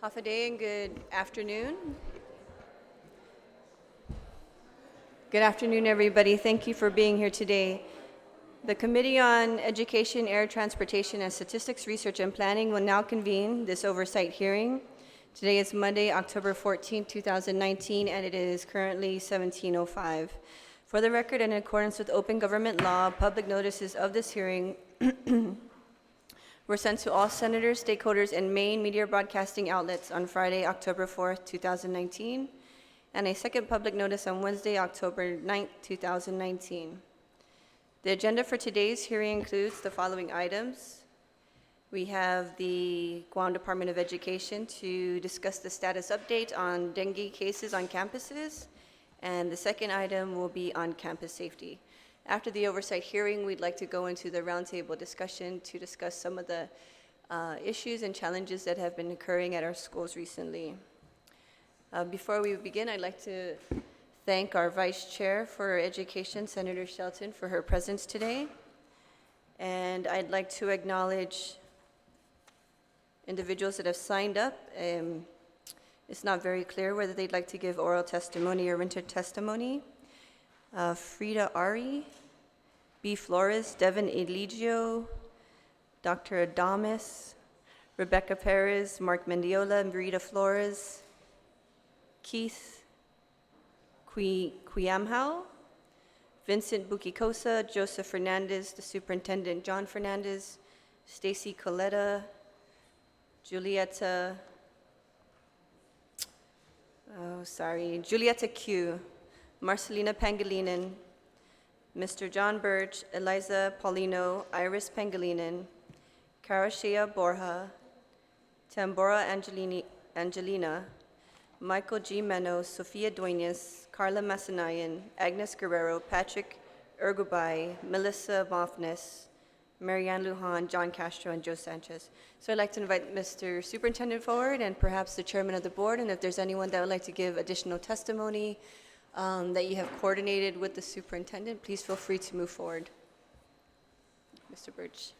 Half a day and good afternoon. Good afternoon, everybody. Thank you for being here today. The Committee on Education, Air Transportation, and Statistics Research and Planning will now convene this oversight hearing. Today is Monday, October 14, 2019, and it is currently 17:05. For the record, and in accordance with open government law, public notices of this hearing were sent to all senators, stakeholders, and main media broadcasting outlets on Friday, October 4th, 2019, and a second public notice on Wednesday, October 9th, 2019. The agenda for today's hearing includes the following items. We have the Guam Department of Education to discuss the status update on dengue cases on campuses, and the second item will be on campus safety. After the oversight hearing, we'd like to go into the roundtable discussion to discuss some of the issues and challenges that have been occurring at our schools recently. Before we begin, I'd like to thank our Vice Chair for Education, Senator Shelton, for her presence today. And I'd like to acknowledge individuals that have signed up. It's not very clear whether they'd like to give oral testimony or written testimony. Frida Ari, B. Flores, Devin Eligio, Dr. Adamas, Rebecca Perez, Mark Mendiola, Marita Flores, Keith Quiyamhao, Vincent Bukikosa, Joseph Fernandez, the Superintendent John Fernandez, Stacy Coletta, Julieta Q, Marcelina Pangilinan, Mr. John Birch, Eliza Paulino, Iris Pangilinan, Karashia Borja, Tambora Angelina, Michael G. Meno, Sofia Duenas, Carla Masanayan, Agnes Guerrero, Patrick Urgubay, Melissa Mofnes, Marianne Lujan, John Castro, and Joe Sanchez. So I'd like to invite Mr. Superintendent forward and perhaps the chairman of the board, and if there's anyone that would like to give additional testimony that you have coordinated with the superintendent, please feel free to move forward. Mr. Birch.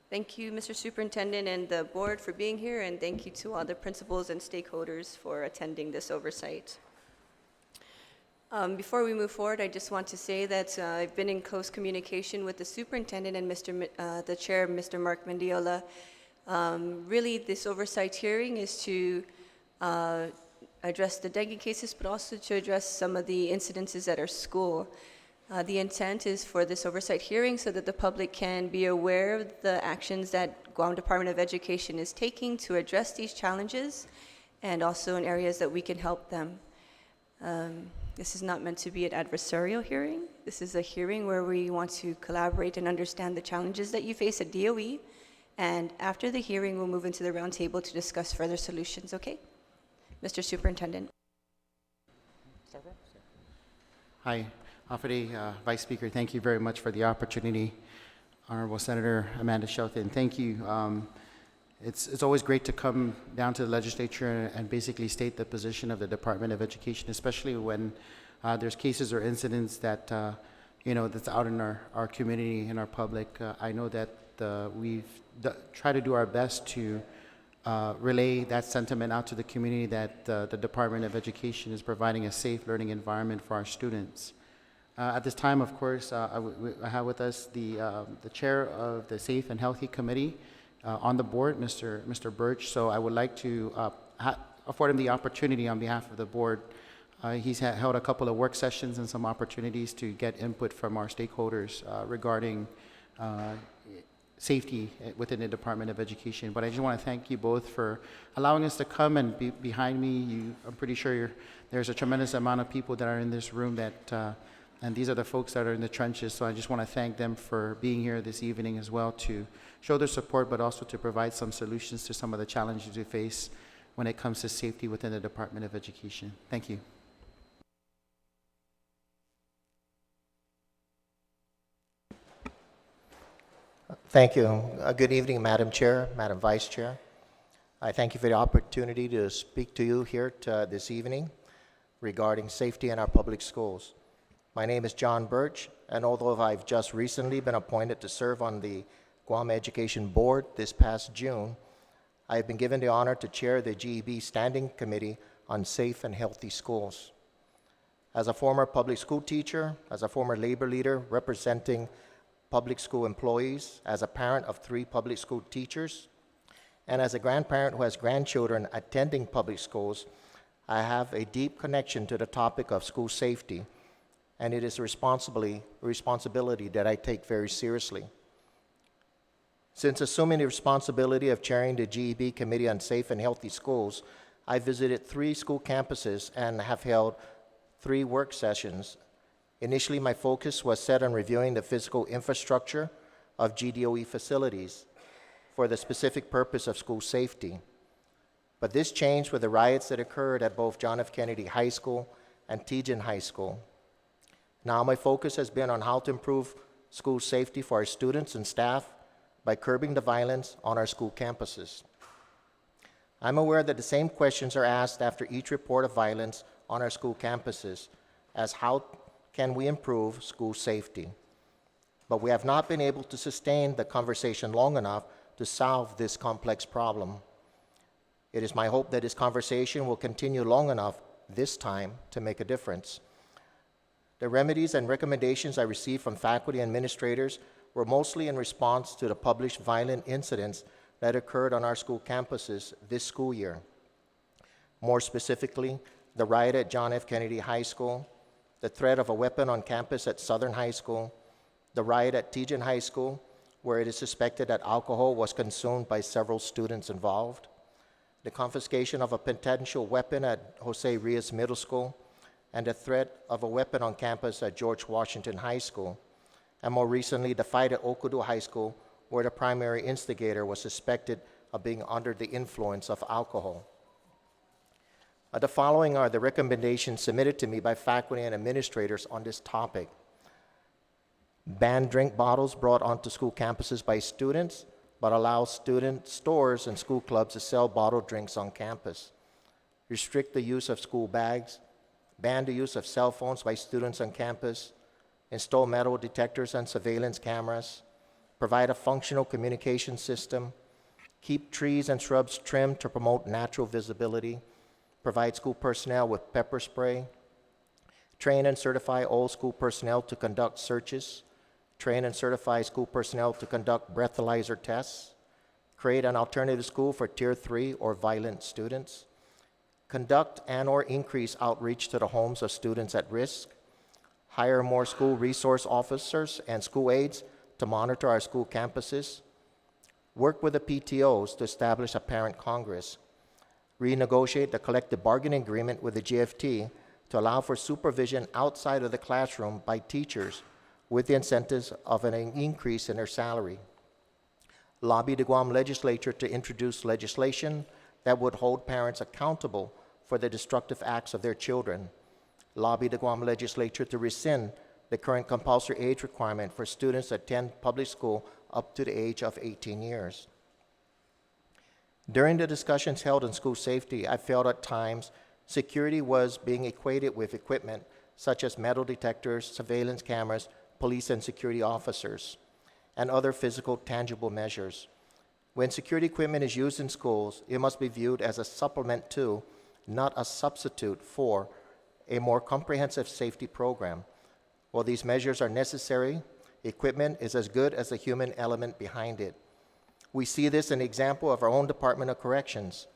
Thank you, Mr. Superintendent and the board for being here, and thank you to all the principals and stakeholders for attending this oversight. Before we move forward, I just want to say that I've been in close communication with the superintendent and the chair, Mr. Mark Mendiola. Really, this oversight hearing is to address the dengue cases, but also to address some of the incidences at our school. The intent is for this oversight hearing so that the public can be aware of the actions that Guam Department of Education is taking to address these challenges, and also in areas that we can help them. This is not meant to be an adversarial hearing. This is a hearing where we want to collaborate and understand the challenges that you face at DOE, and after the hearing, we'll move into the roundtable to discuss further solutions, okay? Mr. Superintendent. Hi, Afade, Vice Speaker, thank you very much for the opportunity. Honorable Senator Amanda Shelton, thank you. It's always great to come down to the legislature and basically state the position of the Department of Education, especially when there's cases or incidents that, that's out in our community and our public. I know that we've tried to do our best to relay that sentiment out to the community that the Department of Education is providing a safe learning environment for our students. At this time, of course, I have with us the chair of the Safe and Healthy Committee on the board, Mr. Birch. So I would like to afford him the opportunity on behalf of the board. He's held a couple of work sessions and some opportunities to get input from our stakeholders regarding safety within the Department of Education. But I just want to thank you both for allowing us to come and be behind me. I'm pretty sure there's a tremendous amount of people that are in this room that, and these are the folks that are in the trenches. So I just want to thank them for being here this evening as well to show their support, but also to provide some solutions to some of the challenges we face when it comes to safety within the Department of Education. Thank you. Thank you. Good evening, Madam Chair, Madam Vice Chair. I thank you for the opportunity to speak to you here this evening regarding safety in our public schools. My name is John Birch, and although I've just recently been appointed to serve on the Guam Education Board this past June, I have been given the honor to chair the GEB Standing Committee on Safe and Healthy Schools. As a former public school teacher, as a former labor leader representing public school employees, as a parent of 3 public school teachers, and as a grandparent who has grandchildren attending public schools, I have a deep connection to the topic of school safety, and it is a responsibility that I take very seriously. Since assuming the responsibility of chairing the GEB Committee on Safe and Healthy Schools, I visited 3 school campuses and have held 3 work sessions. Initially, my focus was set on reviewing the physical infrastructure of GDOE facilities for the specific purpose of school safety. But this changed with the riots that occurred at both John F. Kennedy High School and Tejan High School. Now my focus has been on how to improve school safety for our students and staff by curbing the violence on our school campuses. I'm aware that the same questions are asked after each report of violence on our school campuses, as how can we improve school safety? But we have not been able to sustain the conversation long enough to solve this complex problem. It is my hope that this conversation will continue long enough this time to make a difference. The remedies and recommendations I received from faculty and administrators were mostly in response to the published violent incidents that occurred on our school campuses this school year. More specifically, the riot at John F. Kennedy High School, the threat of a weapon on campus at Southern High School, the riot at Tejan High School, where it is suspected that alcohol was consumed by several students involved, the confiscation of a potential weapon at Jose Rios Middle School, and the threat of a weapon on campus at George Washington High School, and more recently, the fight at Okudu High School, where the primary instigator was suspected of being under the influence of alcohol. The following are the recommendations submitted to me by faculty and administrators on this topic. Ban drink bottles brought onto school campuses by students, but allow student stores and school clubs to sell bottled drinks on campus. Restrict the use of school bags. Ban the use of cell phones by students on campus. Install metal detectors and surveillance cameras. Provide a functional communication system. Keep trees and shrubs trimmed to promote natural visibility. Provide school personnel with pepper spray. Train and certify all school personnel to conduct searches. Train and certify school personnel to conduct breathalyzer tests. Create an alternative school for Tier 3 or violent students. Conduct and/or increase outreach to the homes of students at risk. Hire more school resource officers and school aides to monitor our school campuses. Work with the PTOs to establish a parent congress. Renegotiate the collective bargaining agreement with the GFT to allow for supervision outside of the classroom by teachers with the incentives of an increase in their salary. Lobby the Guam legislature to introduce legislation that would hold parents accountable for the destructive acts of their children. Lobby the Guam legislature to rescind the current compulsory age requirement for students to attend public school up to the age of 18 years. During the discussions held on school safety, I felt at times security was being equated with equipment such as metal detectors, surveillance cameras, police and security officers, and other physical tangible measures. When security equipment is used in schools, it must be viewed as a supplement to, not a substitute for, a more comprehensive safety program. While these measures are necessary, equipment is as good as the human element behind it. We see this in the example of our own Department of Corrections.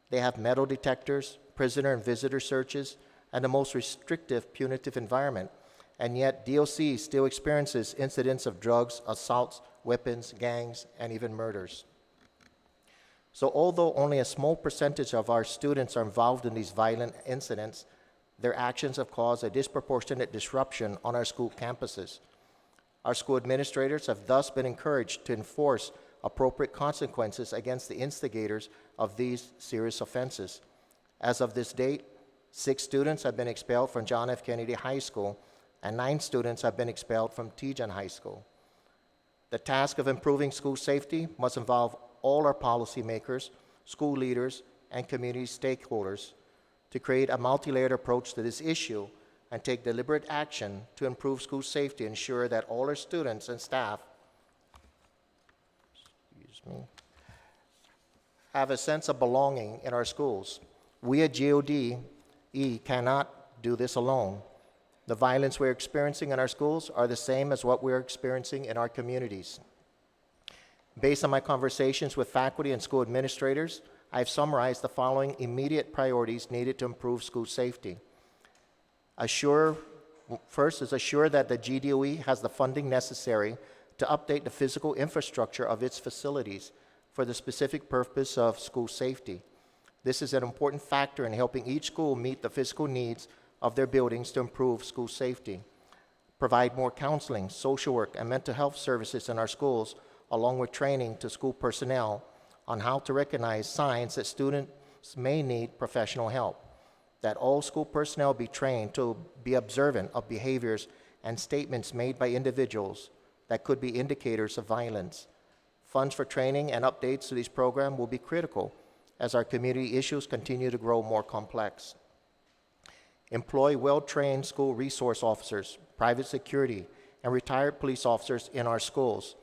They have metal detectors, prisoner and visitor searches, and the most restrictive punitive environment. And yet DOC still experiences incidents of drugs, assaults, weapons, gangs, and even murders. So although only a small percentage of our students are involved in these violent incidents, their actions have caused a disproportionate disruption on our school campuses. Our school administrators have thus been encouraged to enforce appropriate consequences against the instigators of these serious offenses. As of this date, 6 students have been expelled from John F. Kennedy High School, and 9 students have been expelled from Tejan High School. The task of improving school safety must involve all our policymakers, school leaders, and community stakeholders to create a multi-layered approach to this issue and take deliberate action to improve school safety, ensure that all our students and staff have a sense of belonging in our schools. We at GODE cannot do this alone. The violence we're experiencing in our schools are the same as what we're experiencing in our communities. Based on my conversations with faculty and school administrators, I've summarized the following immediate priorities needed to improve school safety. First is assure that the GDOE has the funding necessary to update the physical infrastructure of its facilities for the specific purpose of school safety. This is an important factor in helping each school meet the physical needs of their buildings to improve school safety. Provide more counseling, social work, and mental health services in our schools, along with training to school personnel on how to recognize signs that students may need professional help. That all school personnel be trained to be observant of behaviors and statements made by individuals that could be indicators of violence. Funds for training and updates to these programs will be critical as our community issues continue to grow more complex. Employ well-trained school resource officers, private security, and retired police officers in our schools.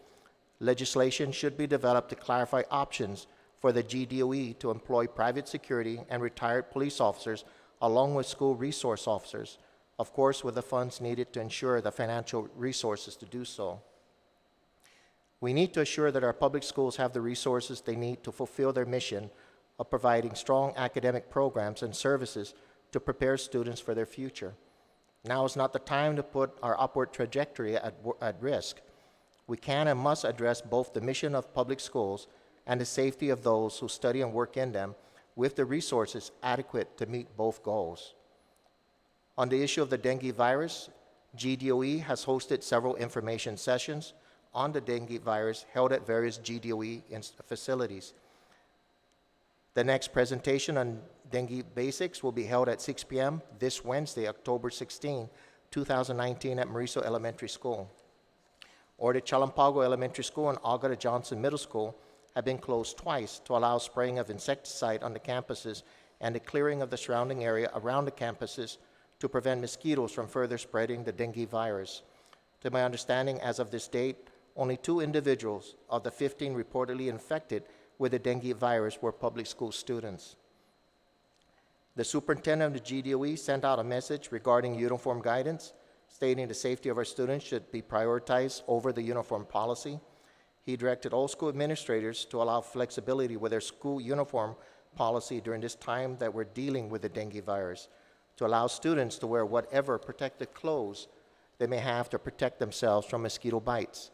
Legislation should be developed to clarify options for the GDOE to employ private security and retired police officers along with school resource officers, of course with the funds needed to ensure the financial resources to do so. We need to assure that our public schools have the resources they need to fulfill their mission of providing strong academic programs and services to prepare students for their future. Now is not the time to put our upward trajectory at risk. We can and must address both the mission of public schools and the safety of those who study and work in them with the resources adequate to meet both goals. On the issue of the dengue virus, GDOE has hosted several information sessions on the dengue virus held at various GDOE facilities. The next presentation on dengue basics will be held at 6 p.m. this Wednesday, October 16, 2019 at Mauricio Elementary School. Orte Chalampago Elementary School and Agata Johnson Middle School have been closed twice to allow spraying of insecticide on the campuses and the clearing of the surrounding area around the campuses to prevent mosquitoes from further spreading the dengue virus. To my understanding, as of this date, only 2 individuals of the 15 reportedly infected with the dengue virus were public school students. The superintendent of the GDOE sent out a message regarding uniform guidance, stating the safety of our students should be prioritized over the uniform policy. He directed all school administrators to allow flexibility with their school uniform policy during this time that we're dealing with the dengue virus, to allow students to wear whatever protective clothes they may have to protect themselves from mosquito bites.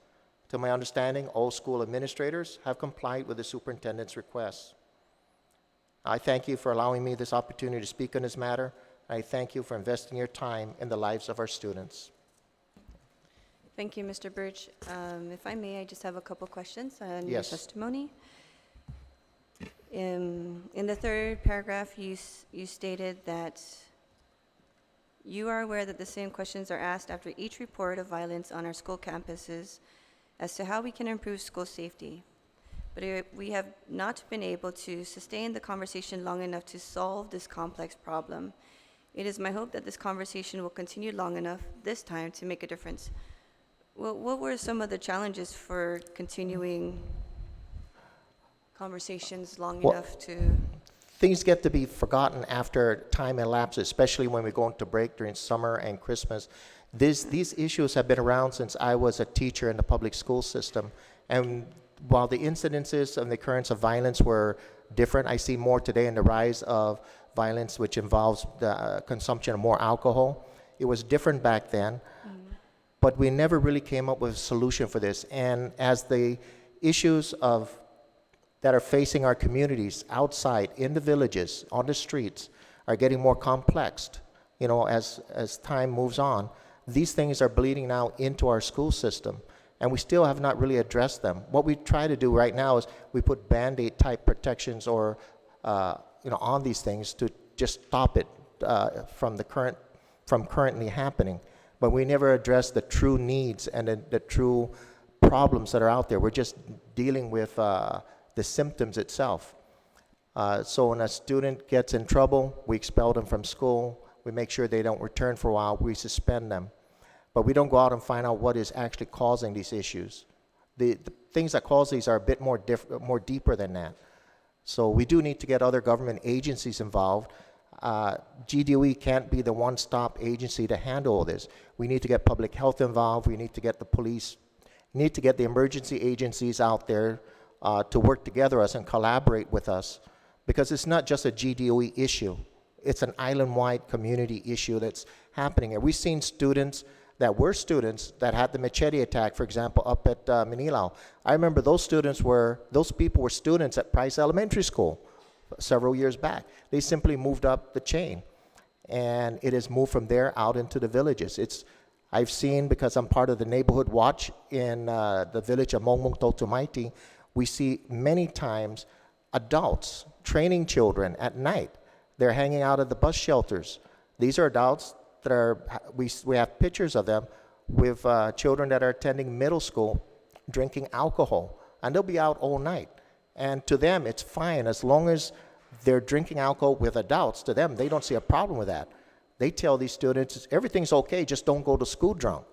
To my understanding, all school administrators have complied with the superintendent's requests. I thank you for allowing me this opportunity to speak on this matter. I thank you for investing your time in the lives of our students. Thank you, Mr. Birch. If I may, I just have a couple questions on your Yes. testimony. In the third paragraph, you stated that you are aware that the same questions are asked after each report of violence on our school campuses as to how we can improve school safety. But we have not been able to sustain the conversation long enough to solve this complex problem. It is my hope that this conversation will continue long enough this time to make a difference. Well, what were some of the challenges for continuing conversations long enough to... Things get to be forgotten after time elapses, especially when we go into break during summer and Christmas. These issues have been around since I was a teacher in the public school system. And while the incidences and the occurrence of violence were different, I see more today in the rise of violence which involves the consumption of more alcohol. It was different back then, but we never really came up with a solution for this. And as the issues that are facing our communities outside, in the villages, on the streets, are getting more complex, as time moves on, these things are bleeding now into our school system, and we still have not really addressed them. What we try to do right now is we put Band-Aid type protections or on these things to just stop it from currently happening. But we never address the true needs and the true problems that are out there. We're just dealing with the symptoms itself. So when a student gets in trouble, we expel them from school. We make sure they don't return for a while. We suspend them. But we don't go out and find out what is actually causing these issues. The things that cause these are a bit more deeper than that. So we do need to get other government agencies involved. GDOE can't be the one-stop agency to handle all this. We need to get public health involved. We need to get the police, need to get the emergency agencies out there to work together us and collaborate with us, because it's not just a GDOE issue. It's an island-wide community issue that's happening. And we've seen students that had the machete attack, for example, up at Manilao. I remember those people were students at Price Elementary School several years back. They simply moved up the chain, and it has moved from there out into the villages. I've seen, because I'm part of the neighborhood watch in the village of Mongmong Totomaiti, we see many times adults training children at night. They're hanging out at the bus shelters. These are adults that we have pictures of them with children that are attending middle school drinking alcohol, and they'll be out all night. And to them, it's fine as long as they're drinking alcohol with adults. To them, they don't see a problem with that. They tell these students, everything's okay, just don't go to school drunk.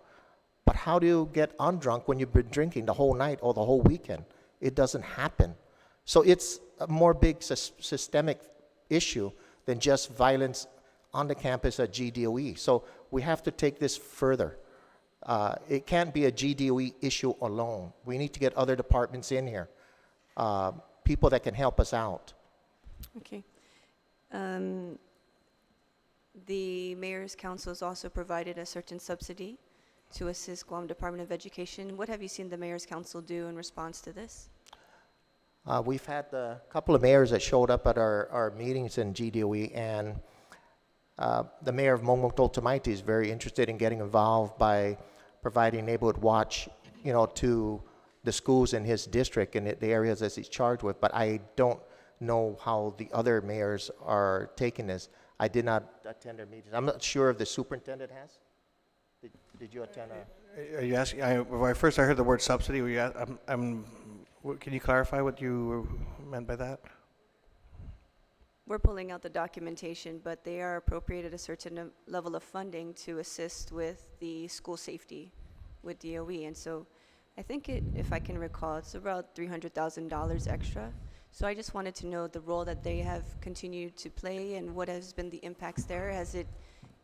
But how do you get undrunk when you've been drinking the whole night or the whole weekend? It doesn't happen. So it's a more big systemic issue than just violence on the campus at GDOE. So we have to take this further. It can't be a GDOE issue alone. We need to get other departments in here, people that can help us out. Okay. The Mayor's Council has also provided a certain subsidy to assist Guam Department of Education. What have you seen the Mayor's Council do in response to this? We've had a couple of mayors that showed up at our meetings in GDOE, and the mayor of Mongmong Totomaiti is very interested in getting involved by providing neighborhood watch, to the schools in his district and the areas that he's charged with. But I don't know how the other mayors are taking this. I did not attend their meetings. I'm not sure if the superintendent has. Did you attend? Are you asking? When I heard the word subsidy. Can you clarify what you meant by that? We're pulling out the documentation, but they are appropriated a certain level of funding to assist with the school safety with DOE. And so I think if I can recall, it's about $300,000 extra. So I just wanted to know the role that they have continued to play and what has been the impacts there. Has it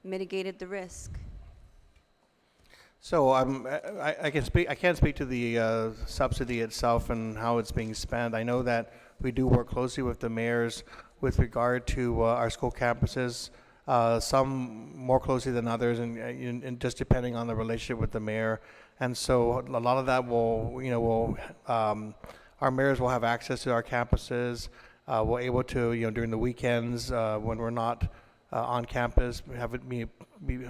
mitigated the risk? So I can't speak to the subsidy itself and how it's being spent. I know that we do work closely with the mayors with regard to our school campuses, some more closely than others, and just depending on the relationship with the mayor. And so a lot of that our mayors will have access to our campuses. We're able to, during the weekends when we're not on campus, have it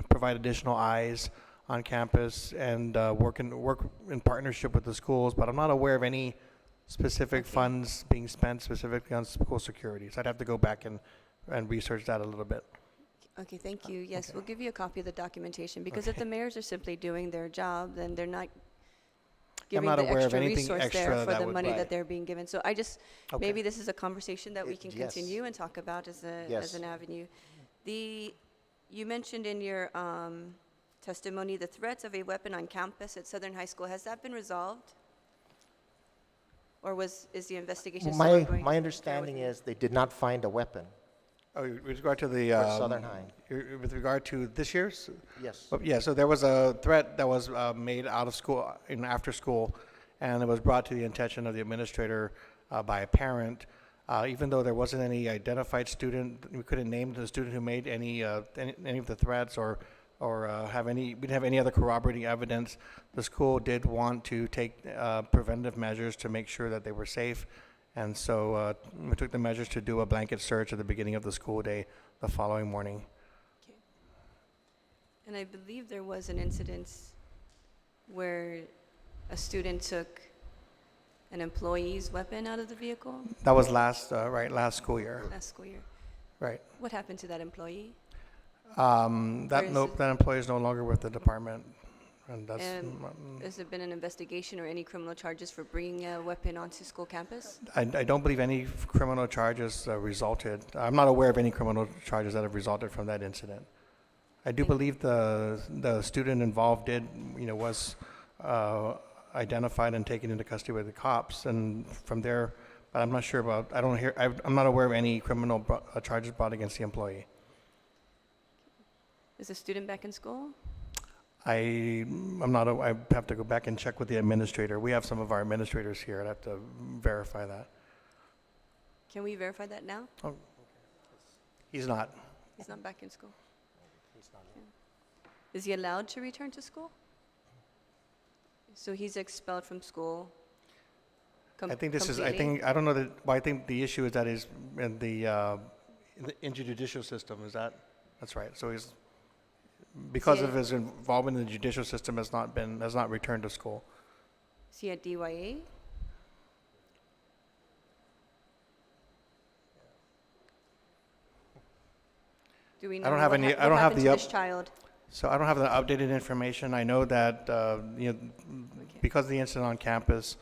provide additional eyes on campus and work in partnership with the schools. But I'm not aware of any specific funds being spent specifically on school security. So I'd have to go back and research that a little bit. Okay, thank you. Yes, Okay. we'll give you a copy of the documentation, because if the mayors are simply doing their job, then they're not giving not the aware of extra anything resource extra there for that the would- money Right. that they're being given. So I just, Okay. maybe this is a conversation that we can Yes. continue and talk about as Yes. an avenue. You mentioned in your testimony the threats of a weapon on campus at Southern High School. Has that been resolved? Or is the investigation still ongoing? My understanding is they did not find a weapon Oh, with regard to the for Southern High. with regard to this year's. Yes. Yeah, so there was a threat that was made out of school, after school, and it was brought to the attention of the administrator by a parent. Even though there wasn't any identified student, we couldn't name the student who made any of the threats or we didn't have any other corroborating evidence. The school did want to take preventive measures to make sure that they were safe. And so we took the measures to do a blanket search at the beginning of the school day the following morning. Okay. And I believe there was an incident where a student took an employee's weapon out of the vehicle That was last school year. last school year. Right. What happened to that employee? That employee is no longer with the department. And that's, Has there been an investigation or any criminal charges for bringing a weapon onto school campus? I don't believe any criminal charges resulted. I'm not aware of any criminal charges that have resulted from that incident. I do believe the student involved was identified and taken into custody by the cops, and from there but I'm not sure about, I'm not aware of any criminal charges brought against the employee. Is the student back in school? I'm not, I have to go back and check with the administrator. We have some of our administrators here. I'd have to verify that. Can we verify that now? Oh, he's not. He's not back in school? Okay. Is he allowed to return to school? So he's expelled from school I think this is, completely? I don't know that, well, I think the issue is that he's in the judicial system, that's right. So he's, because of his involvement in the judicial system, has not returned to school. Is he at DYA? Do we know I don't have what any- hap- I don't what have happened the to up- this child? So I don't have the updated information. I know that, because of the incident on campus,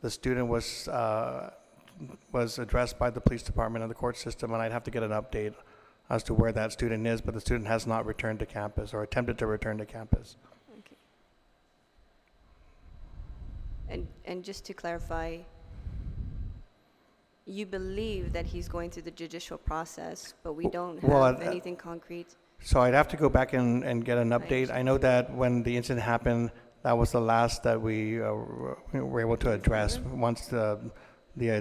the student was addressed by the police department and the court system, and I'd have to get an update as to where that student is, but the student has not returned to campus or attempted to return to campus. Okay. And just to clarify, you believe that he's going through the judicial process, but we don't Well, have anything concrete? So I'd have to go back and get an update. understand. I know that when the incident happened, that was the last that we were able to address once the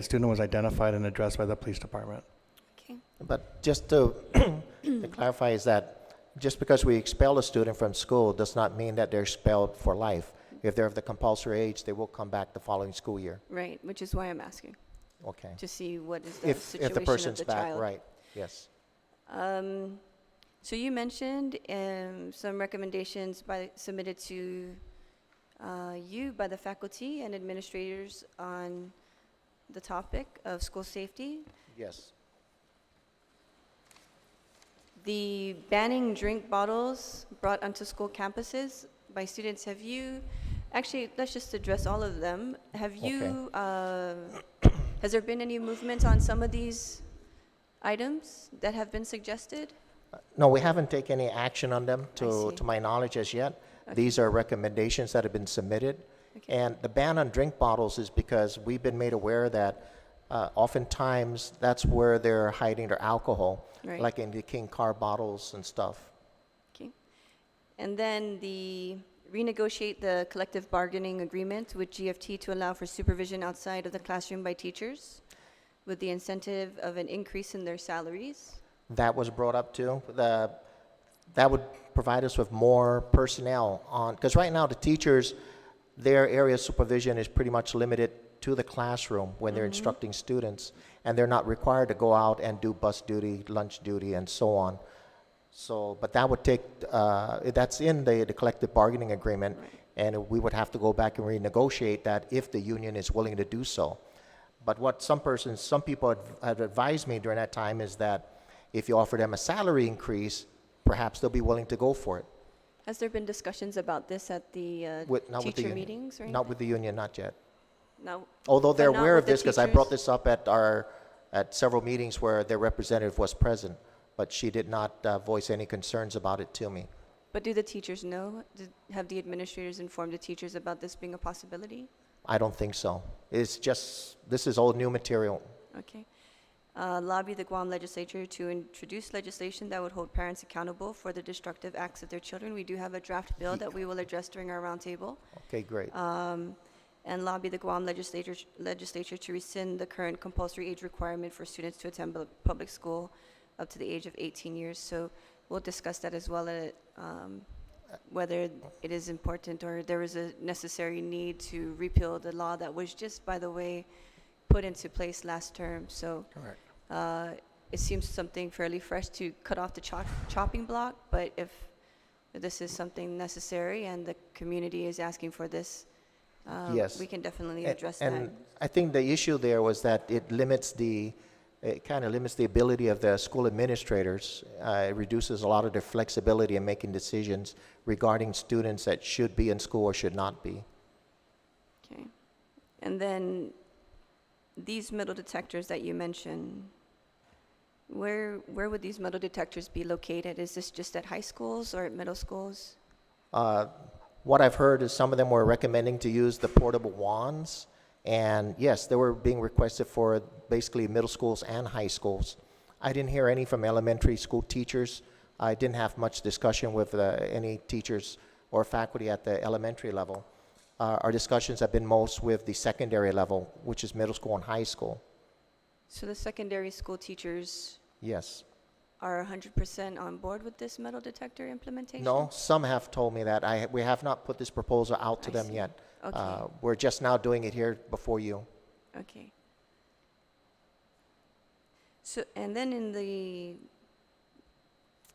student was identified and addressed by the police department. Okay. But just to, to clarify is that just because we expel a student from school does not mean that they're expelled for life. If they're of the compulsory age, they will come back the following school year. Right, which is why I'm asking, Okay. to see what is the If situation the person's of the back, child. right, yes. So you mentioned some recommendations submitted to you by the faculty and administrators on the topic of school safety. Yes. The banning drink bottles brought onto school campuses by students, have you, actually, let's just address all of them. Have you, has there been any movement on some of these items that have been suggested? No, we haven't taken any action on them see. to my knowledge as yet. Okay. These are recommendations that have been submitted. Okay. And the ban on drink bottles is because we've been made aware that oftentimes that's where they're hiding their alcohol, Right. like in the King car bottles and stuff. Okay. And then renegotiate the collective bargaining agreement with GFT to allow for supervision outside of the classroom by teachers with the incentive of an increase in their salaries. That was brought up too. That would provide us with more personnel on, because right now the teachers, their area of supervision is pretty much limited to the classroom when they're instructing students, and they're not required to go out and do bus duty, lunch duty, and so on. So, but that would take, that's in the collective bargaining agreement, and we would have to go back and renegotiate that if the union is willing to do so. But what some people have advised me during that time is that if you offer them a salary increase, perhaps they'll be willing to go for it. Has there been discussions about this at the Not with the teacher union. meetings or anything? Not with the union, not yet. No. Although they're not aware with of the this, because I brought teachers? this up at several meetings where their representative was present, but she did not voice any concerns about it to me. But do the teachers know? Have the administrators informed the teachers about this being a possibility? I don't think so. It's just, this is all new material. Okay. Lobby the Guam legislature to introduce legislation that would hold parents accountable for the destructive acts of their children. We do have a draft bill that we will address during our roundtable. Okay, great. And lobby the Guam legislature to rescind the current compulsory age requirement for students to attend public school up to the age of 18 years. So we'll discuss that as well, whether it is important or there is a necessary need to repeal the law that was just, by the way, put into place last term. So Correct. it seems something fairly fresh to cut off the chopping block, but if this is something necessary and the community is asking for this, Yes. we can definitely A- address And that. I think the issue there was that it kind of limits the ability of the school administrators. It reduces a lot of their flexibility in making decisions regarding students that should be in school or should not be. Okay. And then these metal detectors that you mentioned, where would these metal detectors be located? Is this just at high schools or at middle schools? What I've heard is some of them were recommending to use the portable wands, And yes, they were being requested for basically middle schools and high schools. I didn't hear any from elementary school teachers. I didn't have much discussion with any teachers or faculty at the elementary level. Our discussions have been most with the secondary level, which is middle school and high school. So the secondary school teachers Yes. are 100% on board with this metal detector implementation? No, some have told me that. We have not put this proposal out to I them see. yet. Okay. We're just now doing it here before you. Okay. So, and then in the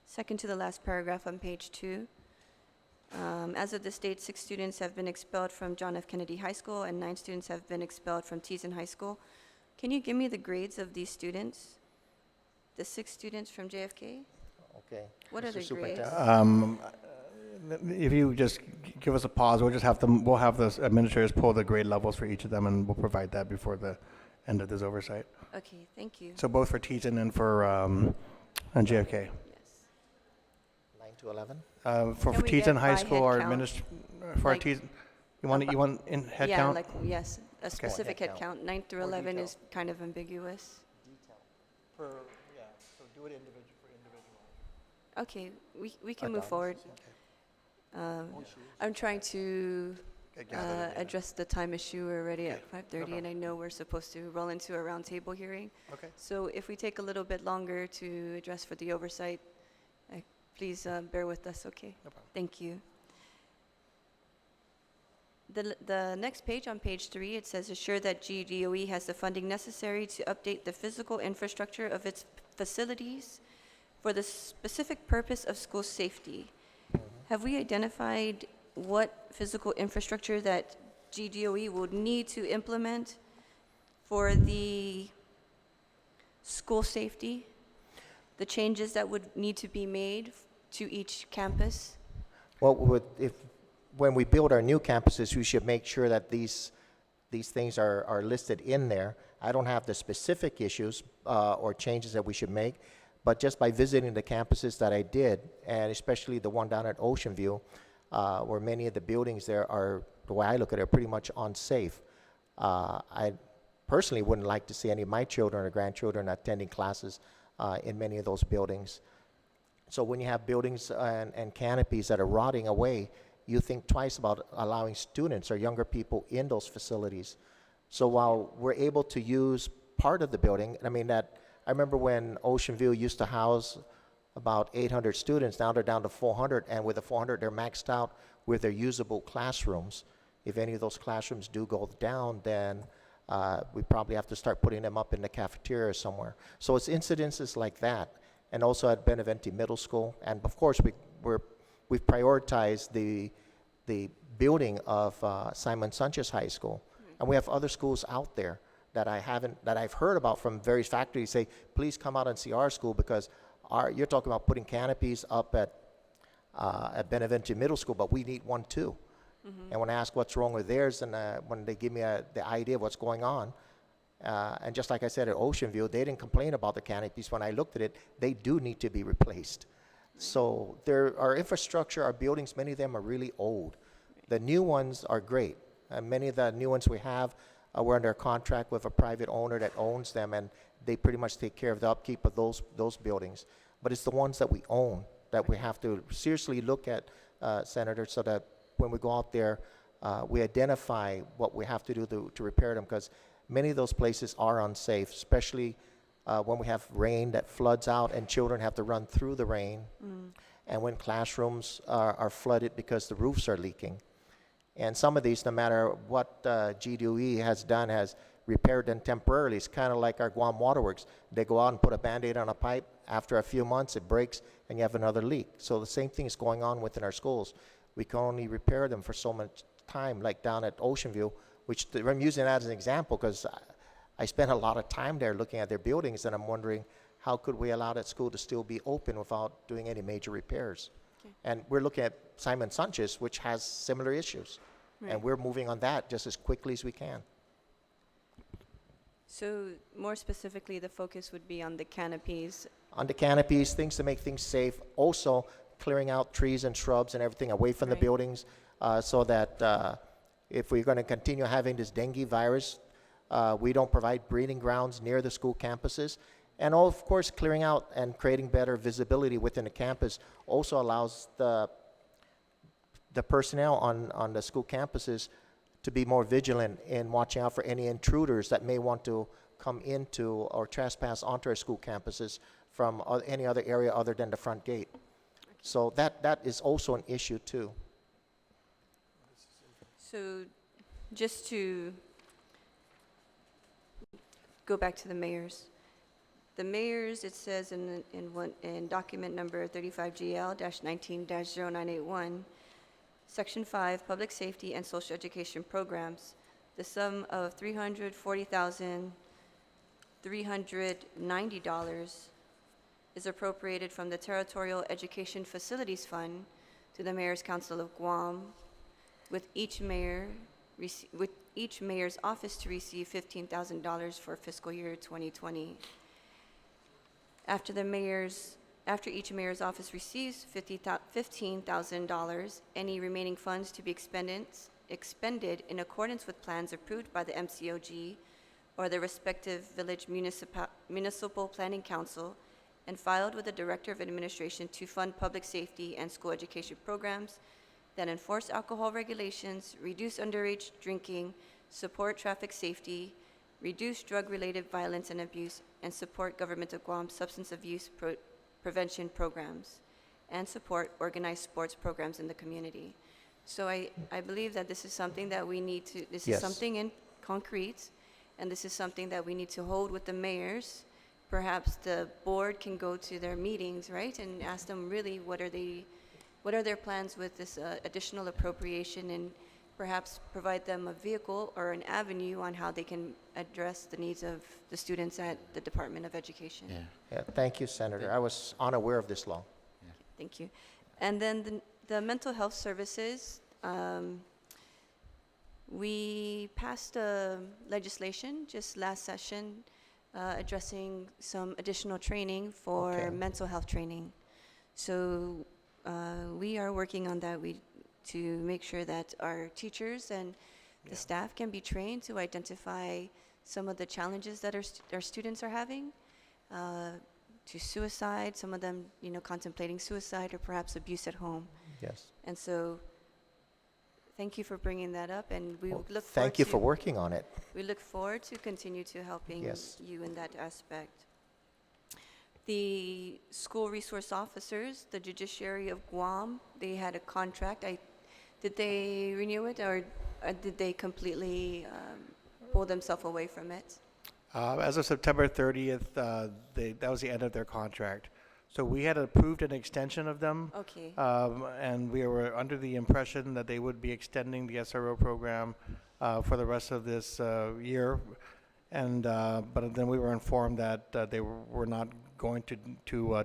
second to the last paragraph on page 2, as of this date, 6 students have been expelled from John F. Kennedy High School and 9 students have been expelled from Teason High School. Can you give me the grades of these students? The 6 students from JFK? Okay. What are Mr. their grades? Superintendent. If you just give us a pause, we'll have the administrators pull the grade levels for each of them, and we'll provide that before the end of this oversight. Okay, thank you. So both for Teason and for and JFK. Yes. 9 to 11? For Can we Teason get High by School, head our count? for our Like, Teason, you want in head Yeah, count? like, yes, a specific head head count. count. 9 through More 11 detail. is kind of ambiguous. So do it individual for individual. Okay, we can move forward. I'm trying to address the time issue. We're already at 5:30, and I know we're supposed to roll into a roundtable hearing. Okay. So if we take a little bit longer to address for the oversight, please bear with us, okay? No problem. Thank you. The next page, on page 3, it says, assure that GDOE has the funding necessary to update the physical infrastructure of its facilities for the specific purpose of school safety. Have we identified what physical infrastructure that GDOE would need to implement for the school safety? The changes that would need to be made to each campus? Well, when we build our new campuses, we should make sure that these things are listed in there. I don't have the specific issues or changes that we should make, but just by visiting the campuses that I did, and especially the one down at Ocean View, where many of the buildings there are, the way I look at it, are pretty much unsafe. I personally wouldn't like to see any of my children or grandchildren attending classes in many of those buildings. So when you have buildings and canopies that are rotting away, you think twice about allowing students or younger people in those facilities. So while we're able to use part of the building, I remember when Ocean View used to house about 800 students, now they're down to 400, and with the 400, they're maxed out with their usable classrooms. If any of those classrooms do go down, then we probably have to start putting them up in the cafeteria somewhere. So it's incidences like that. And also at Benavente Middle School, and of course we've prioritized the building of Simon Sanchez High School, and we have other schools out there that I've heard about from various faculty say, please come out and see our school, because you're talking about putting canopies up at Benavente Middle School, but we need one too. And when I ask what's wrong with theirs, and when they give me the idea of what's going on, and just like I said at Ocean View, they didn't complain about the canopies. When I looked at it, they do need to be replaced. So our infrastructure, our buildings, many of them are really old. The new ones are great. And many of the new ones we have, we're under a contract with a private owner that owns them, and they pretty much take care of the upkeep of those buildings. But it's the ones that we own that we have to seriously look at, Senator, so that when we go out there, we identify what we have to do to repair them, because many of those places are unsafe, especially when we have rain that floods out and children have to run through the rain, and when classrooms are flooded because the roofs are leaking. And some of these, no matter what GDOE has done, has repaired them temporarily. It's kind of like our Guam Waterworks. They go out and put a Band-Aid on a pipe. After a few months, it breaks, and you have another leak. So the same thing is going on within our schools. We can only repair them for so much time, like down at Ocean View, which I'm using that as an example because I spent a lot of time there looking at their buildings, and I'm wondering how could we allow that school to still be open without doing any major repairs. Okay. And we're looking at Simon Sanchez, which has similar issues, and we're moving on that just as quickly as we can. So more specifically, the focus would be on the canopies. On the canopies, things to make things safe. Also, clearing out trees and shrubs and everything away from the buildings, so that if we're going to continue having this dengue virus, we don't provide breeding grounds near the school campuses. And of course, clearing out and creating better visibility within the campus also allows the personnel on the school campuses to be more vigilant in watching out for any intruders that may want to come into or trespass onto our school campuses from any other area other than the front gate. So that is also an issue too. So just to go back to the mayors. The mayors, it says in document number 35GL-19-0981, Section 5, Public Safety and Social Education Programs, the sum of $340,390 is appropriated from the Territorial Education Facilities Fund to the Mayor's Council of Guam, with each mayor's office to receive $15,000 for fiscal year 2020. After each mayor's office receives $15,000, any remaining funds to be expended in accordance with plans approved by the MCOG or the respective village municipal planning council and filed with the Director of Administration to fund public safety and school education programs that enforce alcohol regulations, reduce underage drinking, support traffic safety, reduce drug-related violence and abuse, and support Government of Guam's substance abuse prevention programs, and support organized sports programs in the community. So I believe that this is something that we need to, this Yes. is something in concrete, and this is something that we need to hold with the mayors. Perhaps the board can go to their meetings, right, and ask them really what are their plans with this additional appropriation, and perhaps provide them a vehicle or an avenue on how they can address the needs of the students at the Department of Education. Yeah. Yeah, thank you, Senator. I was unaware of this law. Thank you. And then the mental health services, we passed legislation just last session addressing some additional training for Okay. mental health training. So we are working on that to make sure that our teachers and the staff can be trained to identify some of the challenges that our students are having, to suicide, some of them, contemplating suicide or perhaps abuse at home. Yes. And so, thank you for bringing that up, and we Well, look forward thank you for working on it. We look forward to continue to helping Yes. you in that aspect. The school resource officers, the Judiciary of Guam, they had a contract. Did they renew it, or did they completely pull themselves away from it? As of September 30th, that was the end of their contract. So we had approved an extension of them. Okay. And we were under the impression that they would be extending the SRO program for the rest of this year. And but then we were informed that they were not going to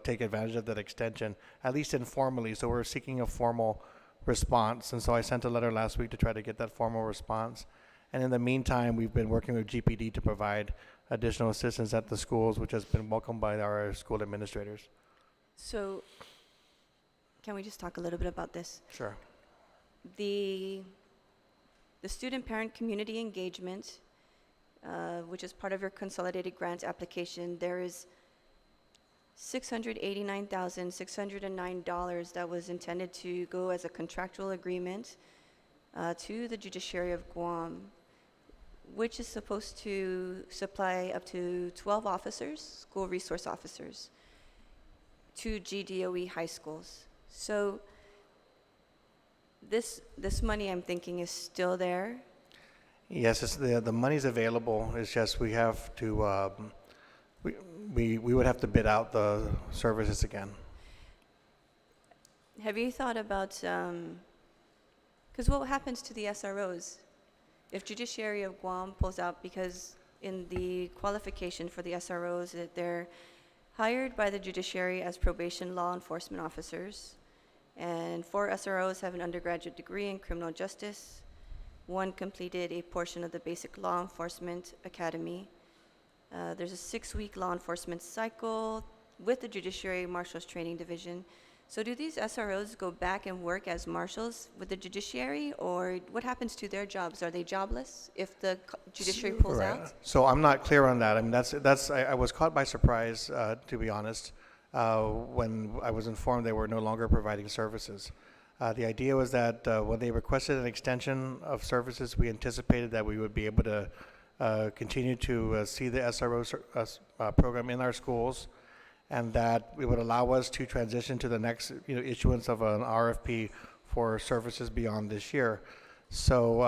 take advantage of that extension, at least informally. So we're seeking a formal response. And so I sent a letter last week to try to get that formal response. And in the meantime, we've been working with GPD to provide additional assistance at the schools, which has been welcomed by our school administrators. So, can we just talk a little bit about this? Sure. The student-parent community engagement, which is part of your consolidated grant application, there is $689,609 that was intended to go as a contractual agreement to the Judiciary of Guam, which is supposed to supply up to 12 officers, school resource officers, to GDOE high schools. So this money, I'm thinking, is still there. Yes, the money's available. It's just we have to we would have to bid out the services again. Have you thought about, because what happens to the SROs if Judiciary of Guam pulls out? Because in the qualification for the SROs, that they're hired by the judiciary as probation law enforcement officers, and 4 SROs have an undergraduate degree in criminal justice. 1 completed a portion of the basic law enforcement academy. There's a 6-week law enforcement cycle with the Judiciary Marshals Training Division. So do these SROs go back and work as marshals with the judiciary, or what happens to their jobs? Are they jobless if the judiciary pulls Right. out? So I'm not clear on that. I mean, I was caught by surprise, to be honest, when I was informed they were no longer providing services. The idea was that when they requested an extension of services, we anticipated that we would be able to continue to see the program in our schools, and that it would allow us to transition to the next, issuance of an RFP for services beyond this year. So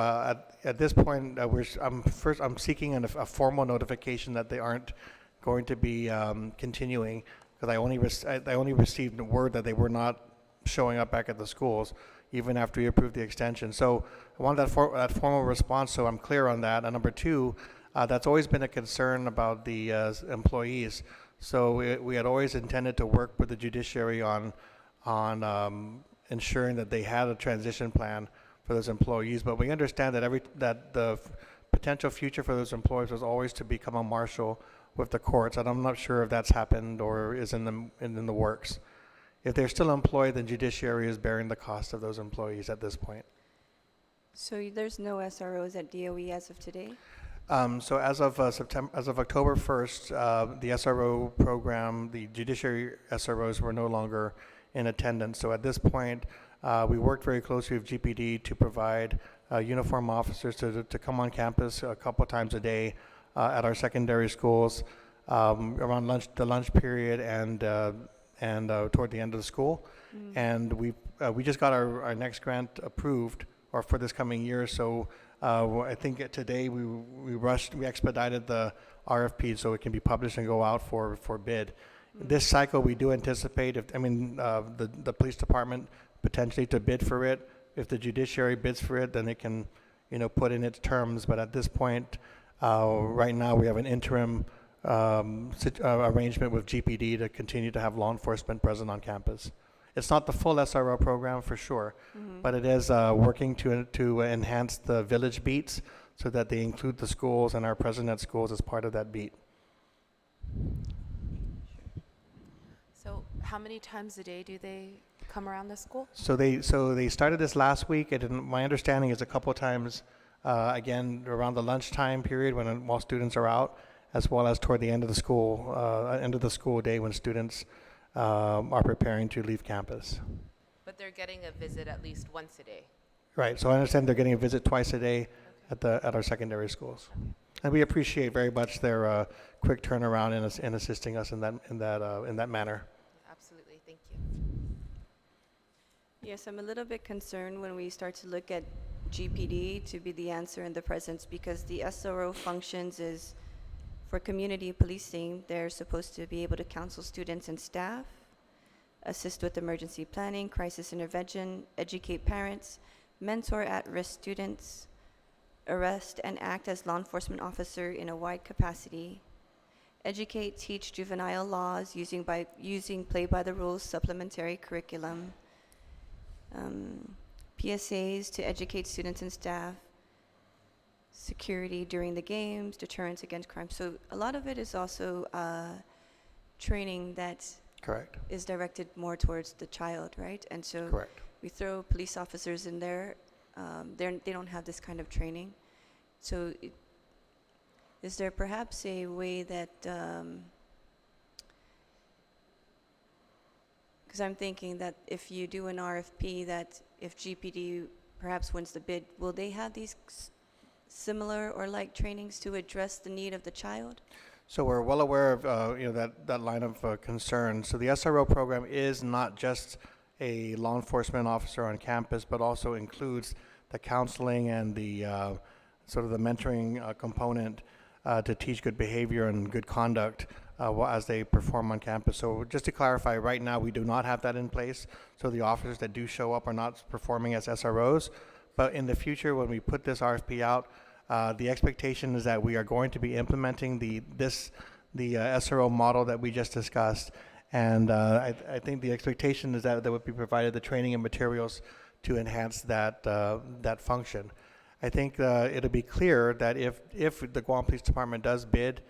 at this point, I'm seeking a formal notification that they aren't going to be continuing, because I only received word that they were not showing up back at the schools even after we approved the extension. So I want that formal response, so I'm clear on that. And number two, that's always been a concern about the employees. So we had always intended to work with the judiciary on ensuring that they had a transition plan for those employees. But we understand that the potential future for those employees was always to become a marshal with the courts, and I'm not sure if that's happened or is in the works. If they're still employed, then judiciary is bearing the cost of those employees at this point. So there's no SROs at DOE as of today? So as of October 1st, the SRO program, the judiciary SROs were no longer in attendance. So at this point, we worked very closely with GPD to provide uniform officers to come on campus a couple times a day at our secondary schools around the lunch period and toward the end of the school. And we just got our next grant approved, or for this coming year. So I think today we expedited the RFP so it can be published and go out for bid. This cycle, we do anticipate, the police department potentially to bid for it. If the judiciary bids for it, then it can, put in its terms. But at this point, right now, we have an interim arrangement with GPD to continue to have law enforcement present on campus. It's not the full SRO program for sure, but it is working to enhance the village beats so that they include the schools and our president schools as part of that beat. So how many times a day do they come around the school? So they started this last week, and my understanding is a couple times, again, around the lunchtime period while students are out, as well as toward the end of the school day when students are preparing to leave campus. But they're getting a visit at least once a day. Right. So I understand they're getting a visit twice a day at our secondary schools, and we appreciate very much their quick turnaround in assisting us in that manner. Absolutely, thank you. Yes, I'm a little bit concerned when we start to look at GPD to be the answer in the presence, because the SRO functions is for community policing. They're supposed to be able to counsel students and staff, assist with emergency planning, crisis intervention, educate parents, mentor at-risk students, arrest and act as law enforcement officer in a wide capacity, educate, teach juvenile laws using play-by-the-rules supplementary curriculum, PSAs to educate students and staff, security during the games, deterrence against crime. So a lot of it is also training that Correct. is directed more towards the child, right? And so Correct. we throw police officers in there. They don't have this kind of training. So is there perhaps a way that, because I'm thinking that if you do an RFP, that if GPD perhaps wins the bid, will they have these similar or like trainings to address the need of the child? So we're well aware of that line of concern. So the SRO program is not just a law enforcement officer on campus, but also includes the counseling and the sort of the mentoring component to teach good behavior and good conduct as they perform on campus. So just to clarify, right now we do not have that in place. So the officers that do show up are not performing as SROs. But in the future, when we put this RFP out, the expectation is that we are going to be implementing the SRO model that we just discussed. And I think the expectation is that there would be provided the training and materials to enhance that function. I think it'll be clear that if the Guam Police Department does bid,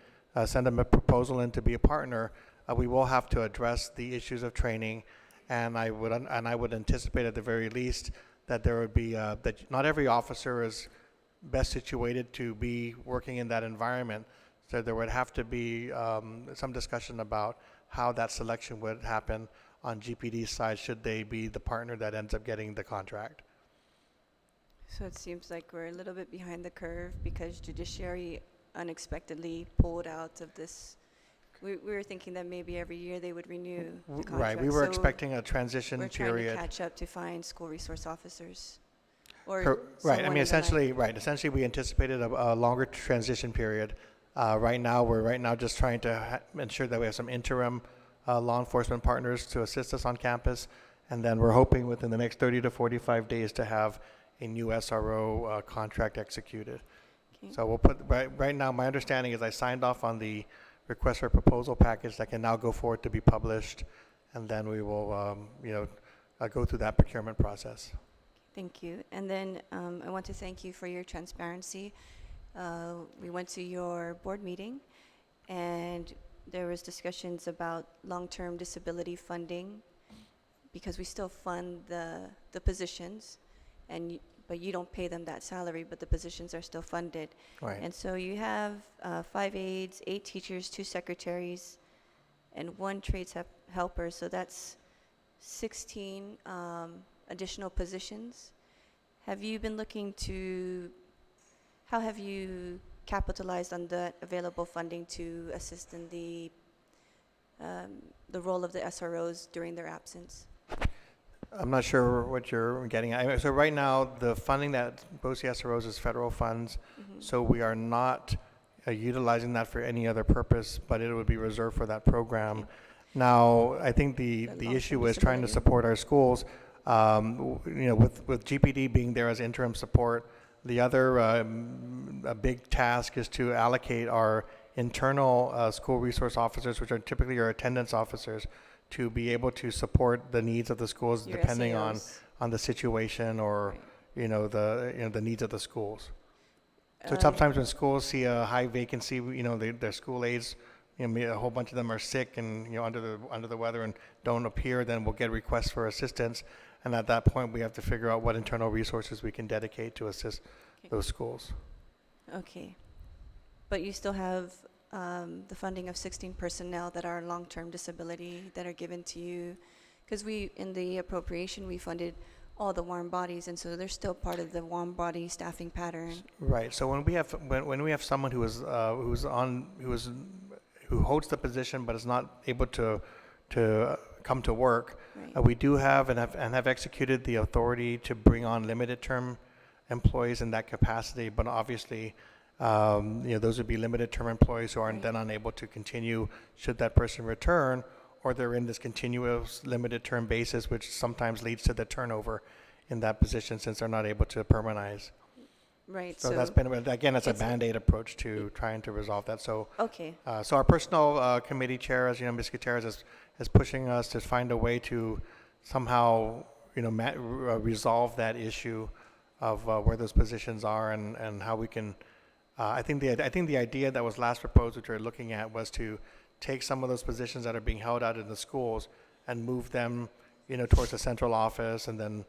send them a proposal in to be a partner, we will have to address the issues of training and I would anticipate at the very least that there would be that not every officer is best situated to be working in that environment. So there would have to be some discussion about how that selection would happen on GPD's side, should they be the partner that ends up getting the contract. So it seems like we're a little bit behind the curve because judiciary unexpectedly pulled out of this. We were thinking that maybe every year they would renew the contract. Right, we were So expecting a transition we're trying period. to catch up to find school resource officers. Or Right, someone I in mean, the line. essentially we anticipated a longer transition period. Right now, we're just trying to ensure that we have some interim law enforcement partners to assist us on campus. And then we're hoping within the next 30 to 45 days to have a new SRO contract executed. Okay. So we'll put, right now, my understanding is I signed off on the request for proposal package that can now go forward to be published. And then we will, go through that procurement process. Thank you. And then I want to thank you for your transparency. We went to your board meeting, and there was discussions about long-term disability funding, because we still fund the positions, but you don't pay them that salary, but the positions are still funded. Right. And so you have 5 aides, 8 teachers, 2 secretaries, and 1 trades helper. So that's 16 additional positions. Have you been looking to, how have you capitalized on the available funding to assist in the role of the SROs during their absence? I'm not sure what you're getting at. So right now, the funding that goes to SROs is federal funds. So we are not utilizing that for any other purpose, but it would be reserved for that program. Now, I think the long-term issue is trying to disability. support our schools. With GPD being there as interim support, the other a big task is to allocate our internal school resource officers, which are typically our attendance officers, to be able to support the needs of the schools Your depending SAOs. on the situation or Right. the needs of the schools. So sometimes when schools see a high vacancy, their school aides, a whole bunch of them are sick and under the weather and don't appear, then we'll get requests for assistance, and at that point we have to figure out what internal resources we can dedicate to assist those schools. Okay. But you still have the funding of 16 personnel that are long-term disability that are given to you? Because in the appropriation, we funded all the warm bodies, and so they're still part of the warm body staffing pattern. Right. So when we have someone who holds the position but is not able to come to work, Right. we do have and have executed the authority to bring on limited term employees in that capacity. But obviously, those would be limited term employees who are Right. then unable to continue should that person return, or they're in this continuous limited term basis, which sometimes leads to the turnover in that position since they're not able to permanize. Right. So that's been, again, it's a it's a- Band-Aid approach to trying to resolve that. So, Okay. so our personnel committee chair, as you know, Ms. Gutierrez, is pushing us to find a way to somehow, resolve that issue of where those positions are and how we can. I think the idea that was last proposed, which we're looking at, was to take some of those positions that are being held out in the schools and move them, towards the central office, and then,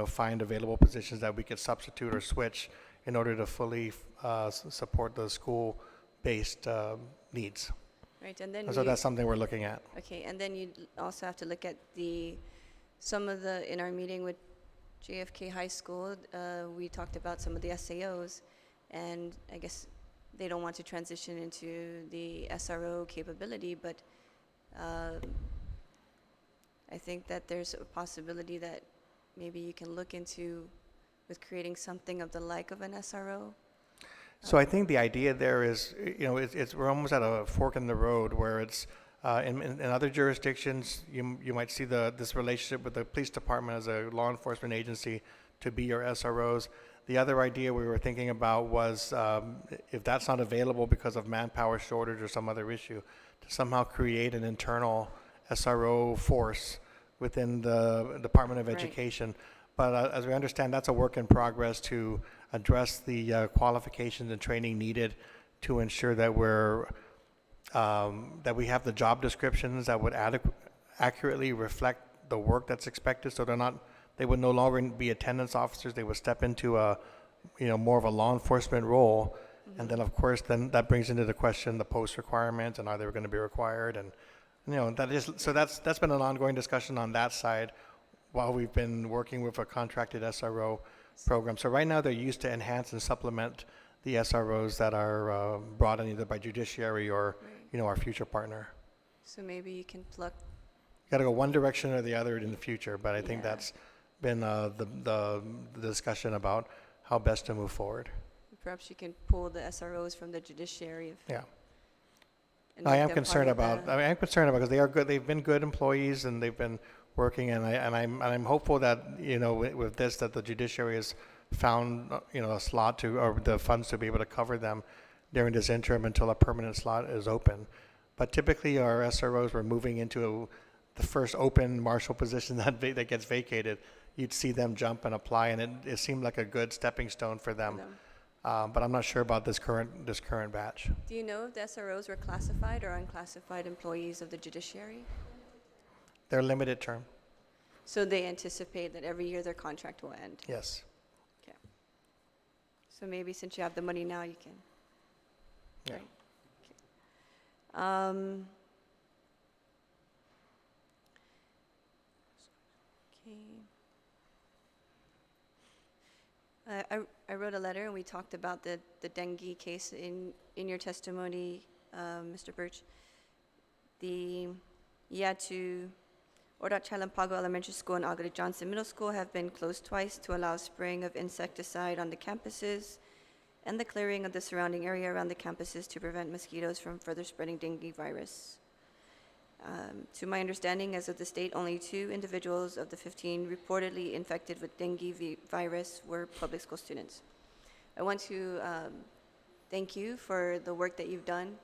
find available positions that we could substitute or switch in order to fully support the school-based needs. Right. And then And so that's something we're looking at. okay. And then you also have to look at in our meeting with JFK High School, we talked about some of the SAOs, and I guess they don't want to transition into the SRO capability, but I think that there's a possibility that maybe you can look into with creating something of the like of an SRO. So I think the idea there is, we're almost at a fork in the road where it's, in other jurisdictions, you might see this relationship with the police department as a law enforcement agency to be your SROs. The other idea we were thinking about was, if that's not available because of manpower shortage or some other issue, to somehow create an internal SRO force within the Department of Right. Education. But as we understand, that's a work in progress to address the qualifications and training needed to ensure that that we have the job descriptions that would accurately reflect the work that's expected. So they would no longer be attendance officers. They would step into more of a law enforcement role. And then, of course, then that brings into the question the post requirements and are they going to be required? And, that's been an ongoing discussion on that side while we've been working with a contracted SRO program. So right now they're used to enhance and supplement the SROs that are brought in either by judiciary or, our future partner. So maybe you can pluck. Got to go one direction or the other in the future, but I think Yeah. that's been the discussion about how best to move forward. Perhaps you can pull the SROs from the judiciary. Yeah. And I make am them concerned part of about. the- I am concerned about because they are good. They've been good employees and they've been working. And I'm hopeful that with this that the judiciary has found a slot or the funds to be able to cover them during this interim until a permanent slot is open. But typically our SROs were moving into the first open marshal position that gets vacated. You'd see them jump and apply, and it seemed like a good stepping stone for them. But I'm not sure about this current batch. Do you know if the SROs were classified or unclassified employees of the judiciary? They're limited term. So they anticipate that every year their contract will end. Yes. Okay. So maybe since you have the money now, you can. Yeah. Right. Okay. I wrote a letter and we talked about the dengue case in your testimony, Mr. Birch. The Yatu, Ordat Chalampago Elementary School and Agada Johnson Middle School have been closed twice to allow spraying of insecticide on the campuses and the clearing of the surrounding area around the campuses to prevent mosquitoes from further spreading dengue virus. To my understanding, as of this date, only 2 individuals of the 15 reportedly infected with dengue virus were public school students. I want to thank you for the work that you've done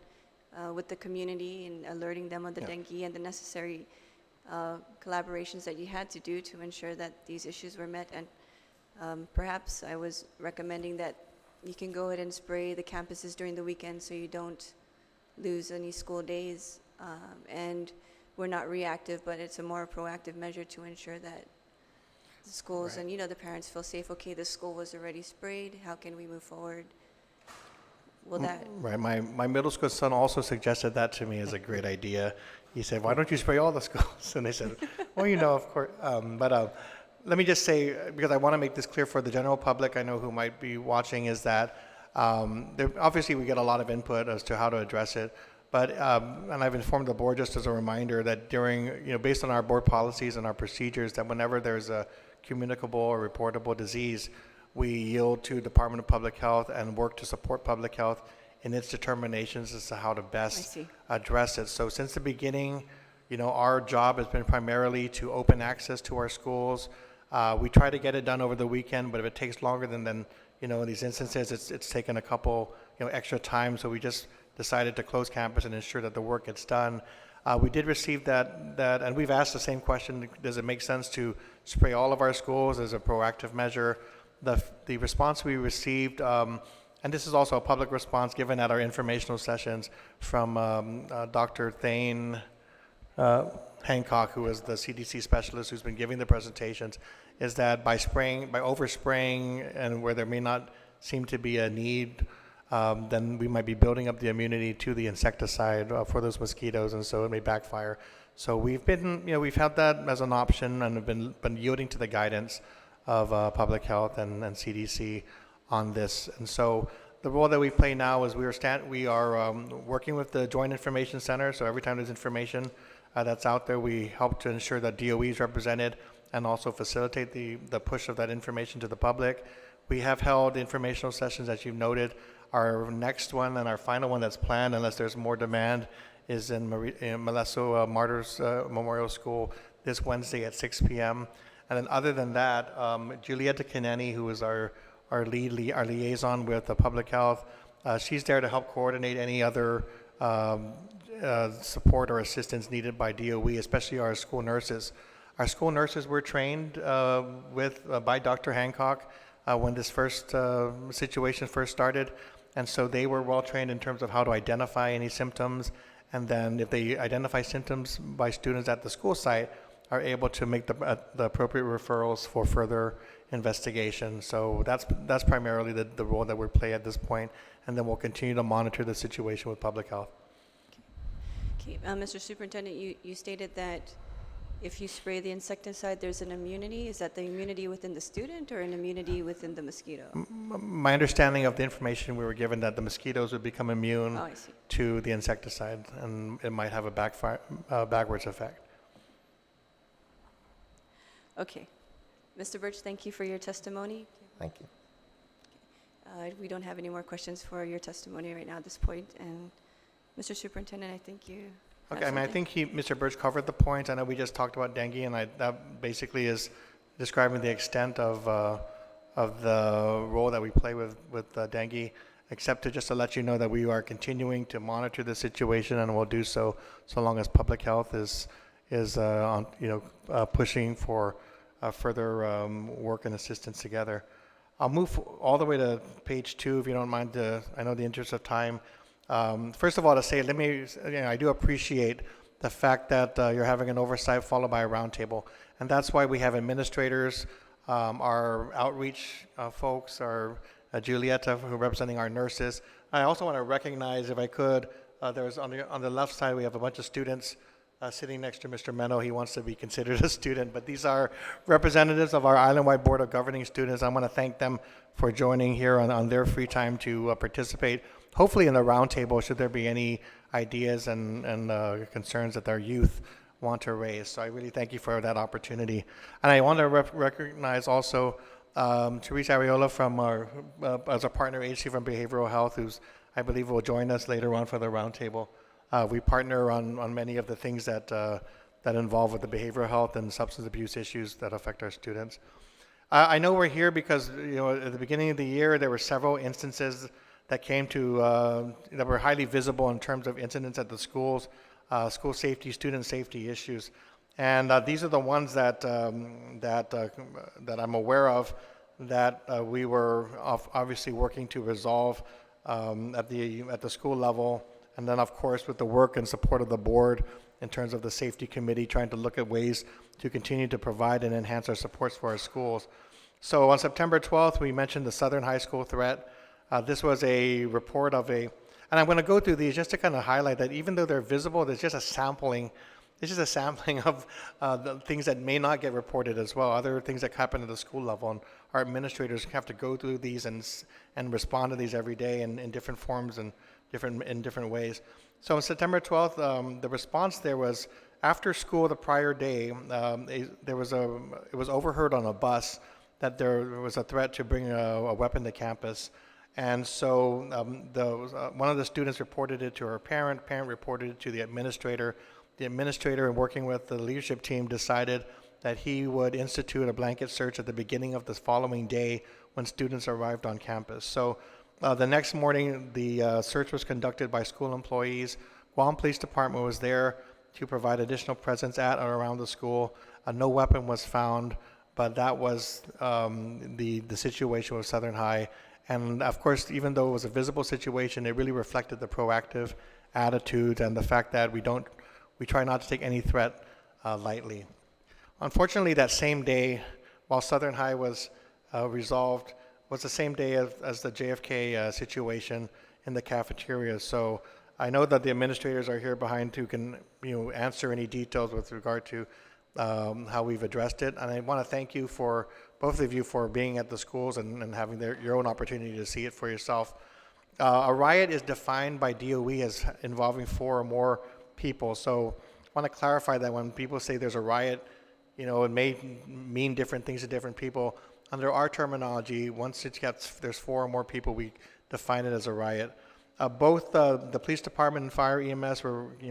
with the community and alerting them of the dengue and the necessary collaborations that you had to do to ensure that these issues were met. And perhaps I was recommending that you can go ahead and spray the campuses during the weekend so you don't lose any school days. And we're not reactive, but it's a more proactive measure to ensure that the schools and the parents feel safe. Okay, the school was already sprayed. How can we move forward? Will that? Right. My middle school son also suggested that to me as a great idea. He said, "Why don't you spray all the schools?" And I said, "Well, of course." But let me just say, because I want to make this clear for the general public, I know who might be watching, is that obviously we get a lot of input as to how to address it. But, and I've informed the board just as a reminder that based on our board policies and our procedures, that whenever there's a communicable or reportable disease, we yield to Department of Public Health and work to support public health in its determinations as to how to best address it. So since the beginning, our job has been primarily to open access to our schools. We try to get it done over the weekend, but if it takes longer than in these instances, it's taken a couple, extra time. So we just decided to close campus and ensure that the work gets done. We did receive that, and we've asked the same question: does it make sense to spray all of our schools as a proactive measure? The response we received, and this is also a public response given at our informational sessions from Dr. Thane Hancock, who is the CDC specialist who's been giving the presentations, is that by overspraying and where there may not seem to be a need, then we might be building up the immunity to the insecticide for those mosquitoes, and so it may backfire. So we've had that as an option and have been yielding to the guidance of public health and CDC on this. And so the role that we play now is we are working with the Joint Information Center. So every time there's information that's out there, we help to ensure that DOE is represented and also facilitate the push of that information to the public. We have held informational sessions, as you've noted. Our next one and our final one that's planned, unless there's more demand, is in Meleso Martyrs Memorial School this Wednesday at 6 p.m. And then other than that, Julieta Kineni, who is our liaison with the public health, she's there to help coordinate any other support or assistance needed by DOE, especially our school nurses. Our school nurses were trained by Dr. Hancock when this situation first started. And so they were well trained in terms of how to identify any symptoms. And then if they identify symptoms by students at the school site, are able to make the appropriate referrals for further investigation. So that's primarily the role that we play at this point, and then we'll continue to monitor the situation with public health. Okay, Mr. Superintendent, you stated that if you spray the insecticide, there's an immunity. Is that the immunity within the student or an immunity within the mosquito? My understanding of the information we were given that the mosquitoes would become immune Oh, I see. to the insecticide, and it might have a backwards effect. Okay. Mr. Birch, thank you for your testimony. Thank you. We don't have any more questions for your testimony right now at this point. And Mr. Superintendent, I think you have Okay, I mean, I something? think Mr. Birch covered the points. I know we just talked about dengue, and that basically is describing the extent of the role that we play with dengue, except to let you know that we are continuing to monitor the situation, and we'll do so long as public health is pushing for further work and assistance together. I'll move all the way to page 2, if you don't mind. I know the interest of time. First of all, to say, I do appreciate the fact that you're having an oversight followed by a roundtable, and that's why we have administrators, our outreach folks, our Julieta, who are representing our nurses. I also want to recognize, if I could, there's on the left side we have a bunch of students sitting next to Mr. Meno. He wants to be considered a student, but these are representatives of our Island-wide Board of Governing Students. I want to thank them for joining here on their free time to participate, hopefully in the roundtable, should there be any ideas and concerns that their youth want to raise. So I really thank you for that opportunity. And I want to recognize also Teresa Ariola from as a partner agency from Behavioral Health, who's, I believe, will join us later on for the roundtable. We partner on many of the things that involve with the behavioral health and substance abuse issues that affect our students. I know we're here because at the beginning of the year there were several instances that came to that were highly visible in terms of incidents at the schools, school safety, student safety issues, and these are the ones that I'm aware of that we were obviously working to resolve at the school level. And then, of course, with the work and support of the board in terms of the safety committee, trying to look at ways to continue to provide and enhance our supports for our schools. So on September 12th, we mentioned the Southern High School threat. This was a report of and I'm going to go through these just to kind of highlight that even though they're visible, there's just a sampling. This is a sampling of the things that may not get reported as well, other things that happen at the school level. And our administrators have to go through these and respond to these every day in different forms and in different ways. So on September 12th, the response there was, after school the prior day, it was overheard on a bus that there was a threat to bring a weapon to campus. And so one of the students reported it to her parent reported it to the administrator. The administrator, in working with the leadership team, decided that he would institute a blanket search at the beginning of the following day when students arrived on campus. So the next morning, the search was conducted by school employees. Guam Police Department was there to provide additional presence at or around the school. No weapon was found, but that was the situation with Southern High. And of course, even though it was a visible situation, it really reflected the proactive attitude and the fact that we try not to take any threat lightly. Unfortunately, that same day, while Southern High was resolved, was the same day as the JFK situation in the cafeteria. So I know that the administrators are here behind who can answer any details with regard to how we've addressed it. And I want to thank you for both of you for being at the schools and having your own opportunity to see it for yourself. A riot is defined by DOE as involving 4 or more people. So I want to clarify that when people say there's a riot, it may mean different things to different people. Under our terminology, once there's 4 or more people, we define it as a riot. Both the police department and fire EMS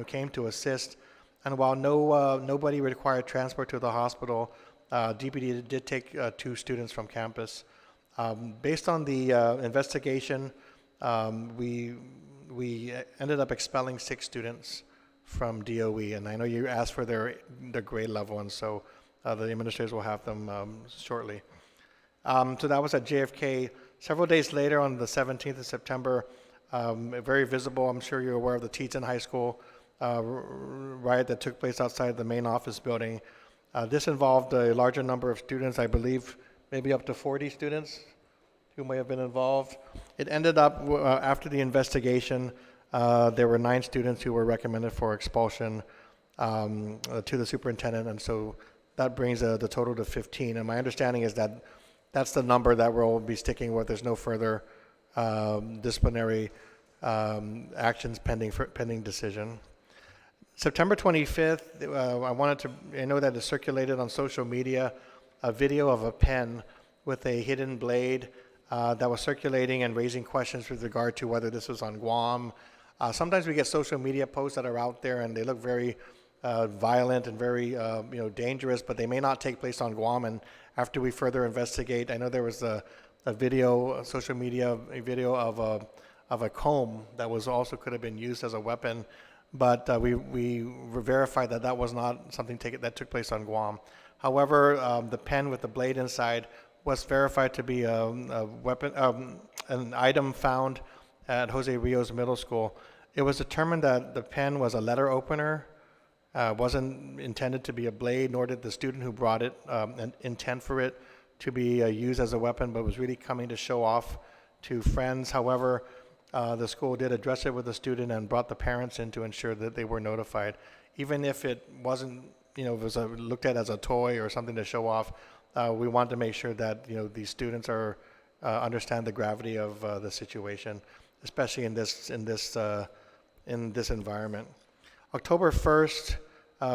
came to assist, and while nobody required transport to the hospital, DPD did take 2 students from campus. Based on the investigation, we ended up expelling 6 students from DOE, and I know you asked for their grade level, and so the administrators will have them shortly. So that was at JFK. Several days later, on the 17th of September, very visible, I'm sure you're aware of the Teton High School riot that took place outside the main office building. This involved a larger number of students, I believe maybe up to 40 students who may have been involved. It ended up, after the investigation, there were 9 students who were recommended for expulsion to the superintendent, and so that brings the total to 15. And my understanding is that that's the number that we'll be sticking with. There's no further disciplinary actions pending decision. September 25th, I know that it circulated on social media a video of a pen with a hidden blade that was circulating and raising questions with regard to whether this was on Guam. Sometimes we get social media posts that are out there and they look very violent and very dangerous, but they may not take place on Guam. And after we further investigate, I know there was a video, social media, a video of a comb that was also could have been used as a weapon, but we verified that that was not something that took place on Guam. However, the pen with the blade inside was verified to be a weapon, an item found at Jose Rios Middle School. It was determined that the pen was a letter opener, wasn't intended to be a blade, nor did the student who brought it intend for it to be used as a weapon, but was really coming to show off to friends. However, the school did address it with the student and brought the parents in to ensure that they were notified. Even if it wasn't, it was looked at as a toy or something to show off, we want to make sure that, these students are understand the gravity of the situation, especially in this environment. October 1st,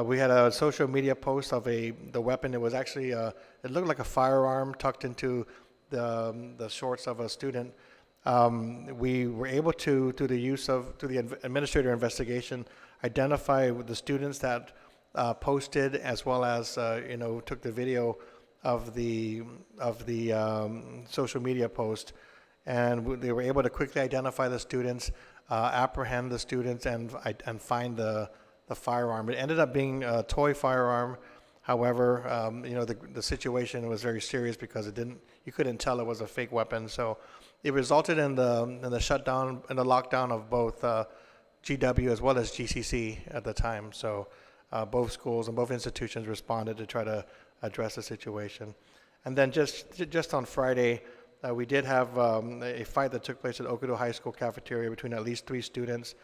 we had a social media post of the weapon. It was actually, it looked like a firearm tucked into the shorts of a student. We were able to, through the administrator investigation, identify the students that posted, as well as took the video of the social media post, and they were able to quickly identify the students, apprehend the students, and find the firearm. It ended up being a toy firearm. However, the situation was very serious because you couldn't tell it was a fake weapon. So it resulted in the shutdown and the lockdown of both GW as well as GCC at the time. So both schools and both institutions responded to try to address the situation. And then just on Friday, we did have a fight that took place at Okudo High School cafeteria between at least 3 students.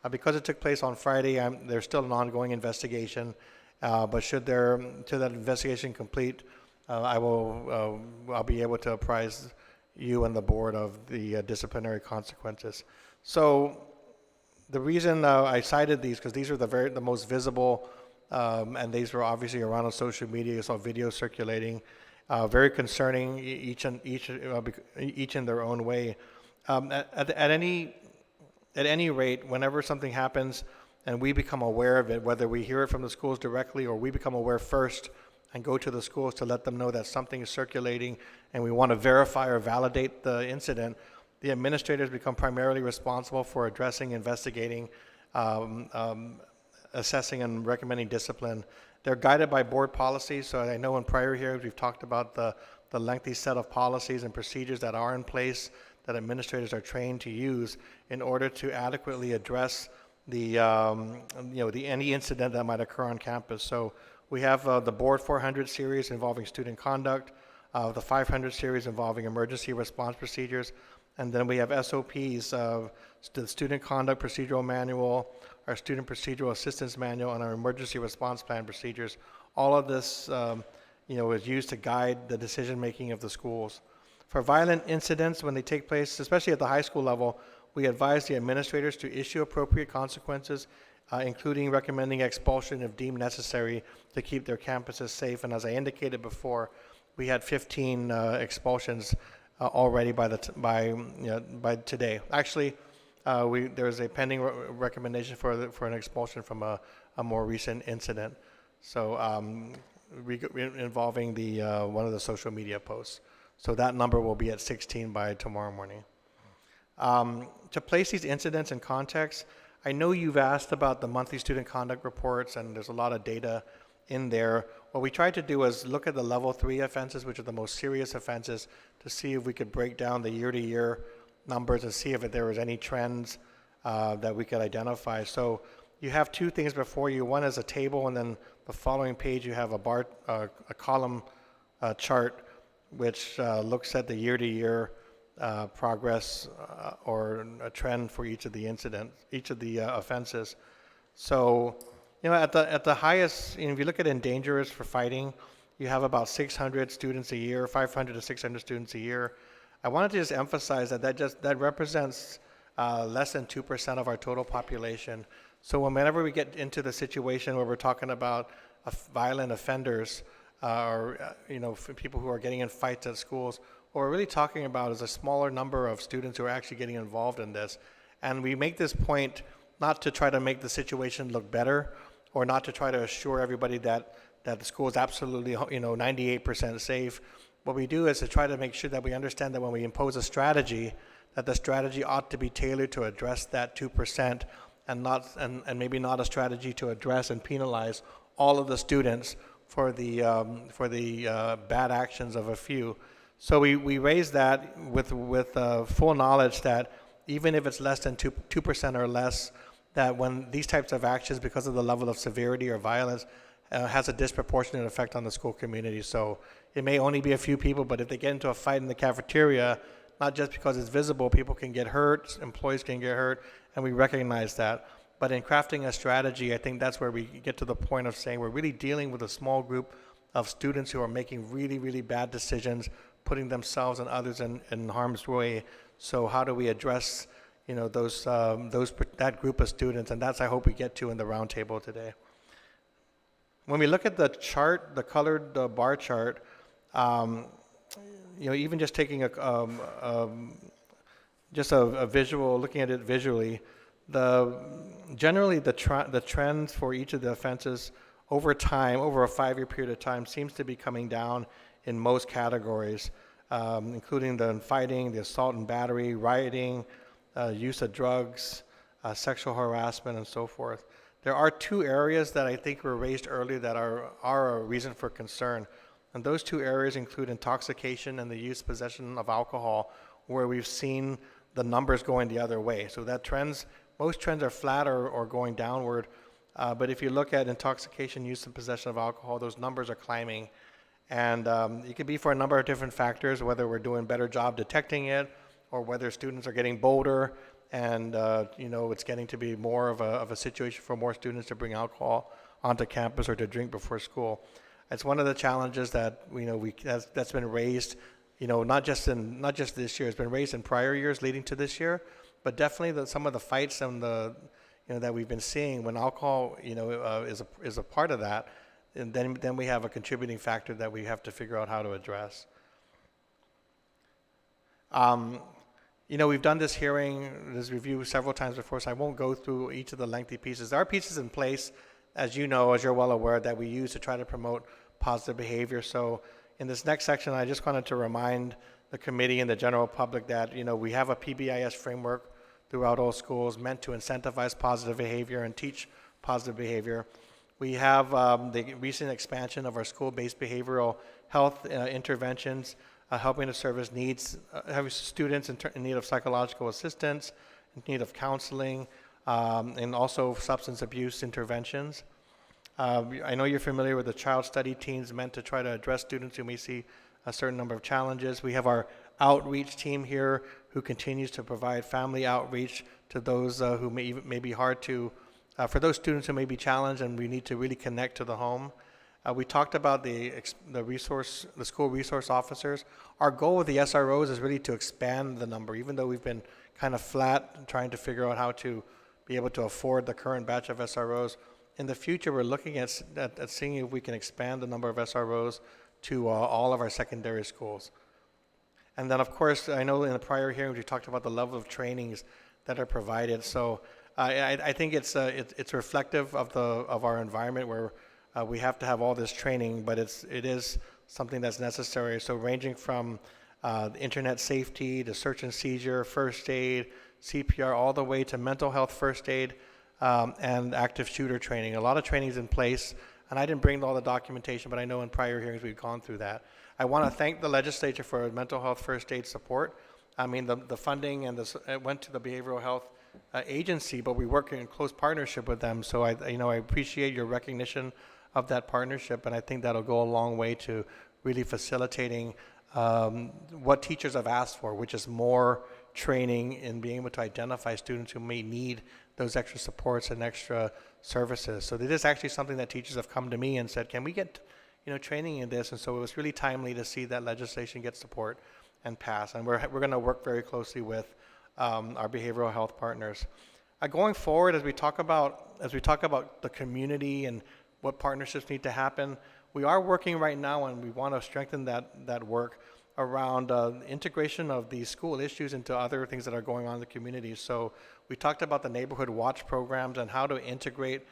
Because it took place on Friday, there's still an ongoing investigation. But should that investigation complete, I'll be able to apprise you and the board of the disciplinary consequences. So the reason I cited these, because these are the most visible, and these were obviously around on social media. You saw videos circulating, very concerning, each in their own way. At any rate, whenever something happens and we become aware of it, whether we hear it from the schools directly or we become aware first and go to the schools to let them know that something is circulating and we want to verify or validate the incident, the administrators become primarily responsible for addressing, investigating, assessing, and recommending discipline. They're guided by board policies, so I know in prior hearings we've talked about the lengthy set of policies and procedures that are in place that administrators are trained to use in order to adequately address any incident that might occur on campus. So we have the Board 400 series involving student conduct, the 500 series involving emergency response procedures, and then we have SOPs, the Student Conduct Procedural Manual, our Student Procedural Assistance Manual, and our Emergency Response Plan procedures. All of this is used to guide the decision-making of the schools. For violent incidents, when they take place, especially at the high school level, we advise the administrators to issue appropriate consequences, including recommending expulsion if deemed necessary to keep their campuses safe. And as I indicated before, we had 15 expulsions already by today. Actually, there is a pending recommendation for an expulsion from a more recent incident. So involving one of the social media posts. So that number will be at 16 by tomorrow morning. To place these incidents in context, I know you've asked about the monthly student conduct reports, and there's a lot of data in there. What we tried to do is look at the level 3 offenses, which are the most serious offenses, to see if we could break down the year-to-year numbers and see if there was any trends that we could identify. So you have 2 things before you. One is a table, and then the following page you have a column chart which looks at the year-to-year progress or a trend for each of the offenses. So, at the highest, if you look at endangerers for fighting, you have about 600 students a year, 500 to 600 students a year. I wanted to just emphasize that represents less than 2% of our total population. So whenever we get into the situation where we're talking about violent offenders, or people who are getting in fights at schools, what we're really talking about is a smaller number of students who are actually getting involved in this. And we make this point not to try to make the situation look better, or not to try to assure everybody that the school is absolutely 98% safe. What we do is to try to make sure that we understand that when we impose a strategy, that the strategy ought to be tailored to address that 2%, and maybe not a strategy to address and penalize all of the students for the bad actions of a few. So we raise that with full knowledge that even if it's less than 2% or less, that when these types of actions, because of the level of severity or violence, has a disproportionate effect on the school community. So it may only be a few people, but if they get into a fight in the cafeteria, not just because it's visible, people can get hurt, employees can get hurt, and we recognize that. But in crafting a strategy, I think that's where we get to the point of saying we're really dealing with a small group of students who are making really, really bad decisions, putting themselves and others in harm's way. So how do we address that group of students? And that's, I hope, we get to in the roundtable today. When we look at the chart, the colored bar chart, even just taking a visual, looking at it visually, generally the trends for each of the offenses over time, over a 5-year period of time, seems to be coming down in most categories, including the fighting, the assault and battery, rioting, use of drugs, sexual harassment, and so forth. There are 2 areas that I think were raised earlier that are a reason for concern. And those 2 areas include intoxication and the use, possession of alcohol, where we've seen the numbers going the other way. So most trends are flat or going downward. But if you look at intoxication, use, and possession of alcohol, those numbers are climbing. And it could be for a number of different factors, whether we're doing a better job detecting it, or whether students are getting bolder, and it's getting to be more of a situation for more students to bring alcohol onto campus or to drink before school. It's one of the challenges that that's been raised, not just this year. It's been raised in prior years leading to this year, but definitely some of the fights and that we've been seeing when alcohol is a part of that, and then we have a contributing factor that we have to figure out how to address. We've done this review several times before, so I won't go through each of the lengthy pieces. There are pieces in place, as you're well aware, that we use to try to promote positive behavior. So in this next section, I just wanted to remind the committee and the general public that, we have a PBIS framework throughout all schools meant to incentivize positive behavior and teach positive behavior. We have the recent expansion of our school-based behavioral health interventions, helping to service needs, having students in need of psychological assistance, in need of counseling, and also substance abuse interventions. I know you're familiar with the child study teams meant to try to address students who may see a certain number of challenges. We have our outreach team here who continues to provide family outreach to those who may be hard to, for those students who may be challenged and we need to really connect to the home. We talked about the school resource officers. Our goal with the SROs is really to expand the number, even though we've been kind of flat trying to figure out how to be able to afford the current batch of SROs. In the future, we're looking at seeing if we can expand the number of SROs to all of our secondary schools. And then, of course, I know in the prior hearings we talked about the level of trainings that are provided. So I think it's reflective of our environment where we have to have all this training, but it is something that's necessary. So ranging from internet safety to search and seizure, first aid, CPR, all the way to mental health first aid and active shooter training. A lot of trainings in place, and I didn't bring all the documentation, but I know in prior hearings we've gone through that. I want to thank the legislature for mental health first aid support. I mean, the funding and it went to the behavioral health agency, but we work in close partnership with them. So I appreciate your recognition of that partnership, and I think that'll go a long way to really facilitating what teachers have asked for, which is more training in being able to identify students who may need those extra supports and extra services. So it is actually something that teachers have come to me and said, can we get training in this? And so it was really timely to see that legislation get support and pass. And we're going to work very closely with our behavioral health partners. Going forward, as we talk about the community and what partnerships need to happen, we are working right now, and we want to strengthen that work around integration of these school issues into other things that are going on in the community. So we talked about the neighborhood watch programs and how to integrate,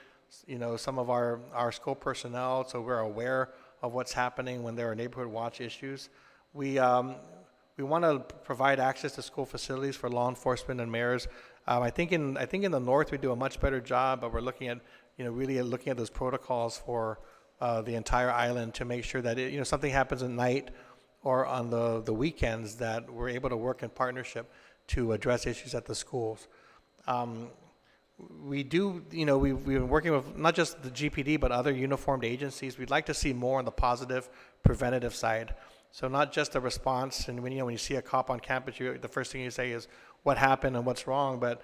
some of our school personnel, so we're aware of what's happening when there are neighborhood watch issues. We want to provide access to school facilities for law enforcement and mayors. I think in the north we do a much better job, but we're looking at really looking at those protocols for the entire island to make sure that something happens at night or on the weekends, that we're able to work in partnership to address issues at the schools. We've been working with not just the GPD, but other uniformed agencies. We'd like to see more on the positive preventative side. So not just a response, and when you see a cop on campus, the first thing you say is what happened and what's wrong. But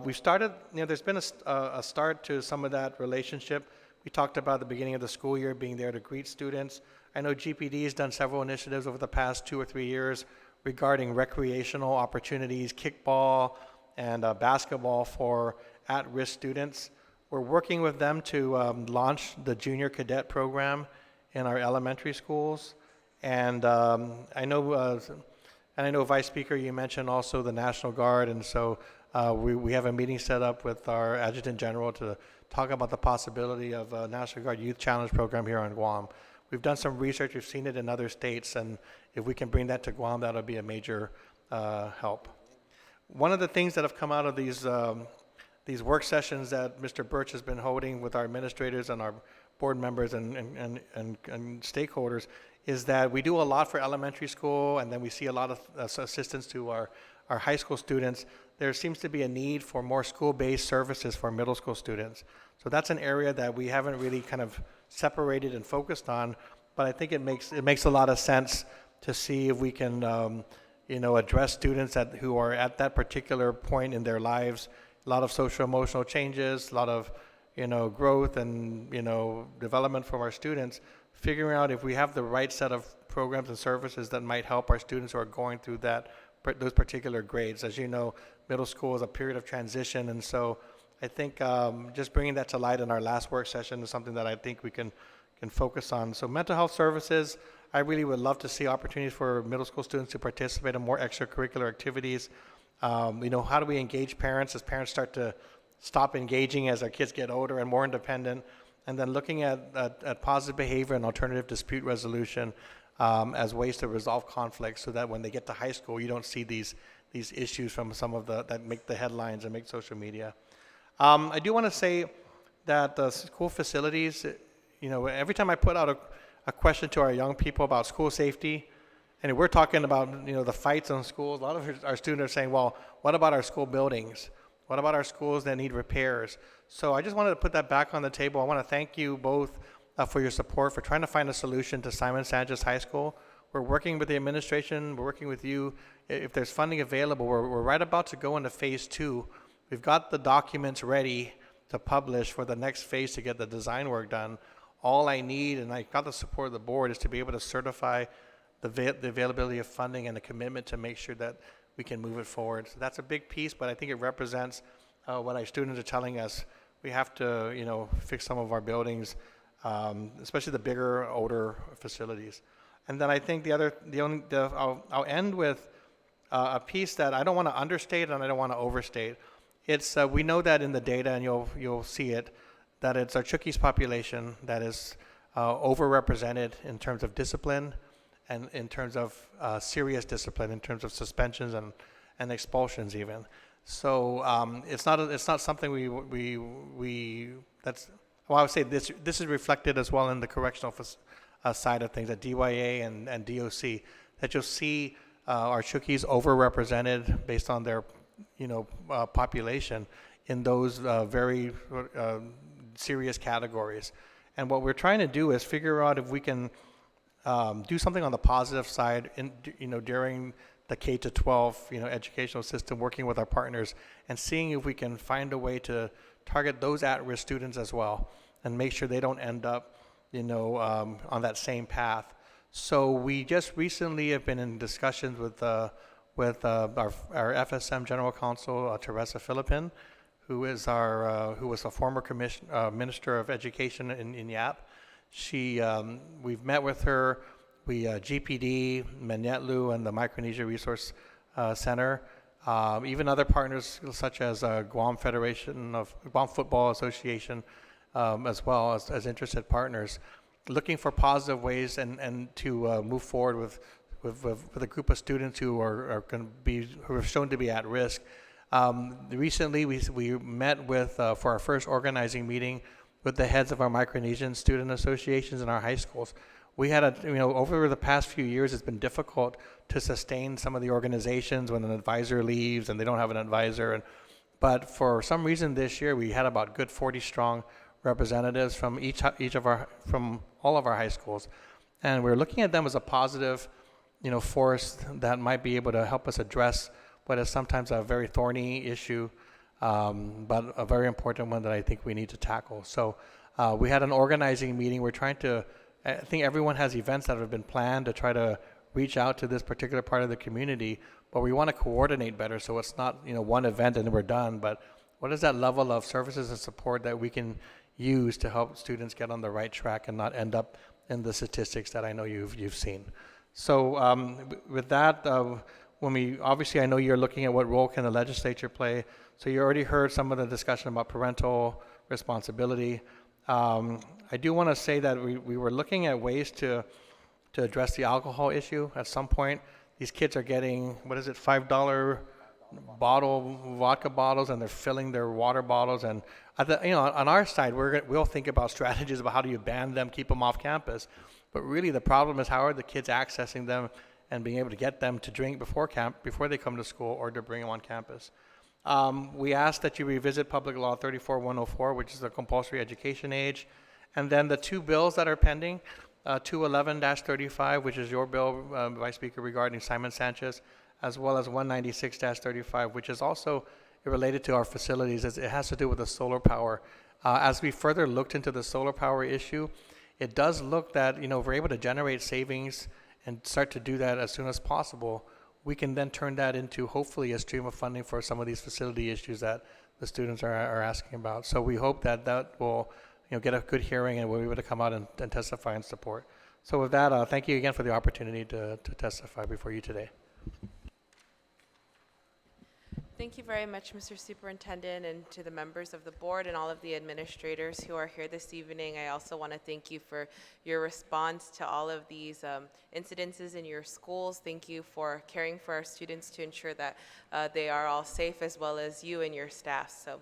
we started, there's been a start to some of that relationship. We talked about the beginning of the school year being there to greet students. I know GPD has done several initiatives over the past 2 or 3 years regarding recreational opportunities, kickball and basketball for at-risk students. We're working with them to launch the junior cadet program in our elementary schools. And I know, Vice Speaker, you mentioned also the National Guard, and so we have a meeting set up with our Adjutant General to talk about the possibility of a National Guard Youth Challenge program here on Guam. We've done some research, we've seen it in other states, and if we can bring that to Guam, that'll be a major help. One of the things that have come out of these work sessions that Mr. Birch has been holding with our administrators and our board members and stakeholders is that we do a lot for elementary school, and then we see a lot of assistance to our high school students. There seems to be a need for more school-based services for middle school students. So that's an area that we haven't really kind of separated and focused on, but I think it makes a lot of sense to see if we can address students who are at that particular point in their lives. A lot of social emotional changes, a lot of growth and development from our students, figuring out if we have the right set of programs and services that might help our students who are going through those particular grades. As you know, middle school is a period of transition, and so I think just bringing that to light in our last work session is something that I think we can focus on. So mental health services, I really would love to see opportunities for middle school students to participate in more extracurricular activities. How do we engage parents as parents start to stop engaging as our kids get older and more independent, and then looking at positive behavior and alternative dispute resolution as ways to resolve conflicts, so that when they get to high school, you don't see these issues from some of that make the headlines and make social media. I do want to say that the school facilities, every time I put out a question to our young people about school safety, and we're talking about the fights in schools, a lot of our students are saying, well, what about our school buildings? What about our schools that need repairs? So I just wanted to put that back on the table. I want to thank you both for your support, for trying to find a solution to Simon Sanchez High School. We're working with the administration, we're working with you. If there's funding available, we're right about to go into phase 2. We've got the documents ready to publish for the next phase to get the design work done. All I need, and I got the support of the board, is to be able to certify the availability of funding and the commitment to make sure that we can move it forward. So that's a big piece, but I think it represents what our students are telling us. We have to, fix some of our buildings, especially the bigger, older facilities. And then I think I'll end with a piece that I don't want to understate and I don't want to overstate. It's we know that in the data, and you'll see it, that it's our Chukis population that is overrepresented in terms of discipline and in terms of serious discipline, in terms of suspensions and expulsions even. So it's not something I would say this is reflected as well in the correctional side of things at DYA and DOC, that you'll see our Chukis overrepresented based on their population in those very serious categories. And what we're trying to do is figure out if we can do something on the positive side, during the K to 12, educational system, working with our partners and seeing if we can find a way to target those at-risk students as well and make sure they don't end up, on that same path. So we just recently have been in discussions with our FSM General Counsel, Teresa Philippin, who was a former Minister of Education in YAP. We've met with her, GPD, Manetlu, and the Micronesia Resource Center, even other partners such as Guam Football Association, as well as interested partners, looking for positive ways and to move forward with a group of students who are shown to be at risk. Recently, we met with for our first organizing meeting with the heads of our Micronesian student associations in our high schools. We had over the past few years, it's been difficult to sustain some of the organizations when an advisor leaves and they don't have an advisor. But for some reason this year, we had about good 40 strong representatives from from all of our high schools, and we're looking at them as a positive, force that might be able to help us address what is sometimes a very thorny issue, but a very important one that I think we need to tackle. So we had an organizing meeting. I think everyone has events that have been planned to try to reach out to this particular part of the community, but we want to coordinate better so it's not one event and we're done, but what is that level of services and support that we can use to help students get on the right track and not end up in the statistics that I know you've seen. So with that, obviously I know you're looking at what role can the legislature play. So you already heard some of the discussion about parental responsibility. I do want to say that we were looking at ways to address the alcohol issue at some point. These kids are getting, $5 vodka bottles, and they're filling their water bottles. And on our side, we'll think about strategies about how do you ban them, keep them off campus. But really, the problem is how are the kids accessing them and being able to get them to drink before they come to school or to bring them on campus. We ask that you revisit Public Law 34104, which is the compulsory education age, and then the two bills that are pending, 211-35, which is your bill, Vice Speaker, regarding Simon Sanchez, as well as 196-35, which is also related to our facilities. It has to do with the solar power. As we further looked into the solar power issue, it does look that, if we're able to generate savings and start to do that as soon as possible, we can then turn that into hopefully a stream of funding for some of these facility issues that the students are asking about. So we hope that will get a good hearing and we'll be able to come out and testify in support. So with that, thank you again for the opportunity to testify before you today. Thank you very much, Mr. Superintendent, and to the members of the board and all of the administrators who are here this evening. I also want to thank you for your response to all of these incidences in your schools. Thank you for caring for our students to ensure that they are all safe, as well as you and your staff. So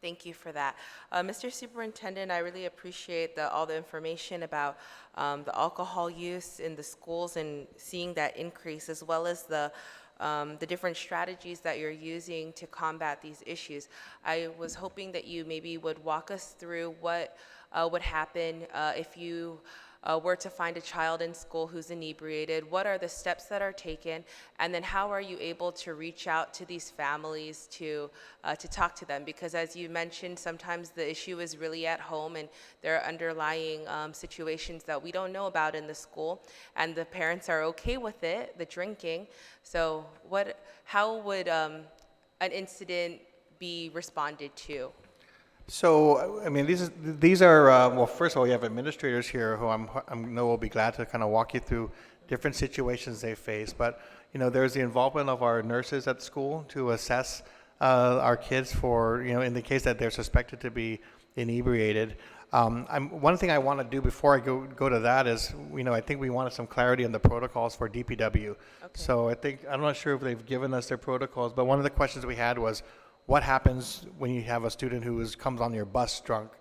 thank you for that. Mr. Superintendent, I really appreciate all the information about the alcohol use in the schools and seeing that increase, as well as the different strategies that you're using to combat these issues. I was hoping that you maybe would walk us through what would happen if you were to find a child in school who's inebriated. What are the steps that are taken, and then how are you able to reach out to these families to talk to them? Because as you mentioned, sometimes the issue is really at home, and there are underlying situations that we don't know about in the school, and the parents are okay with it, the drinking. So how would an incident be responded to? So, I mean, these are well, first of all, you have administrators here who I know will be glad to kind of walk you through different situations they face. But, there's the involvement of our nurses at school to assess our kids for, in the case that they're suspected to be inebriated. One thing I want to do before I go to that is, I think we wanted some clarity on the protocols for DPW. Okay. So I'm not sure if they've given us their protocols, but one of the questions we had was, what happens when you have a student who comes on your bus drunk?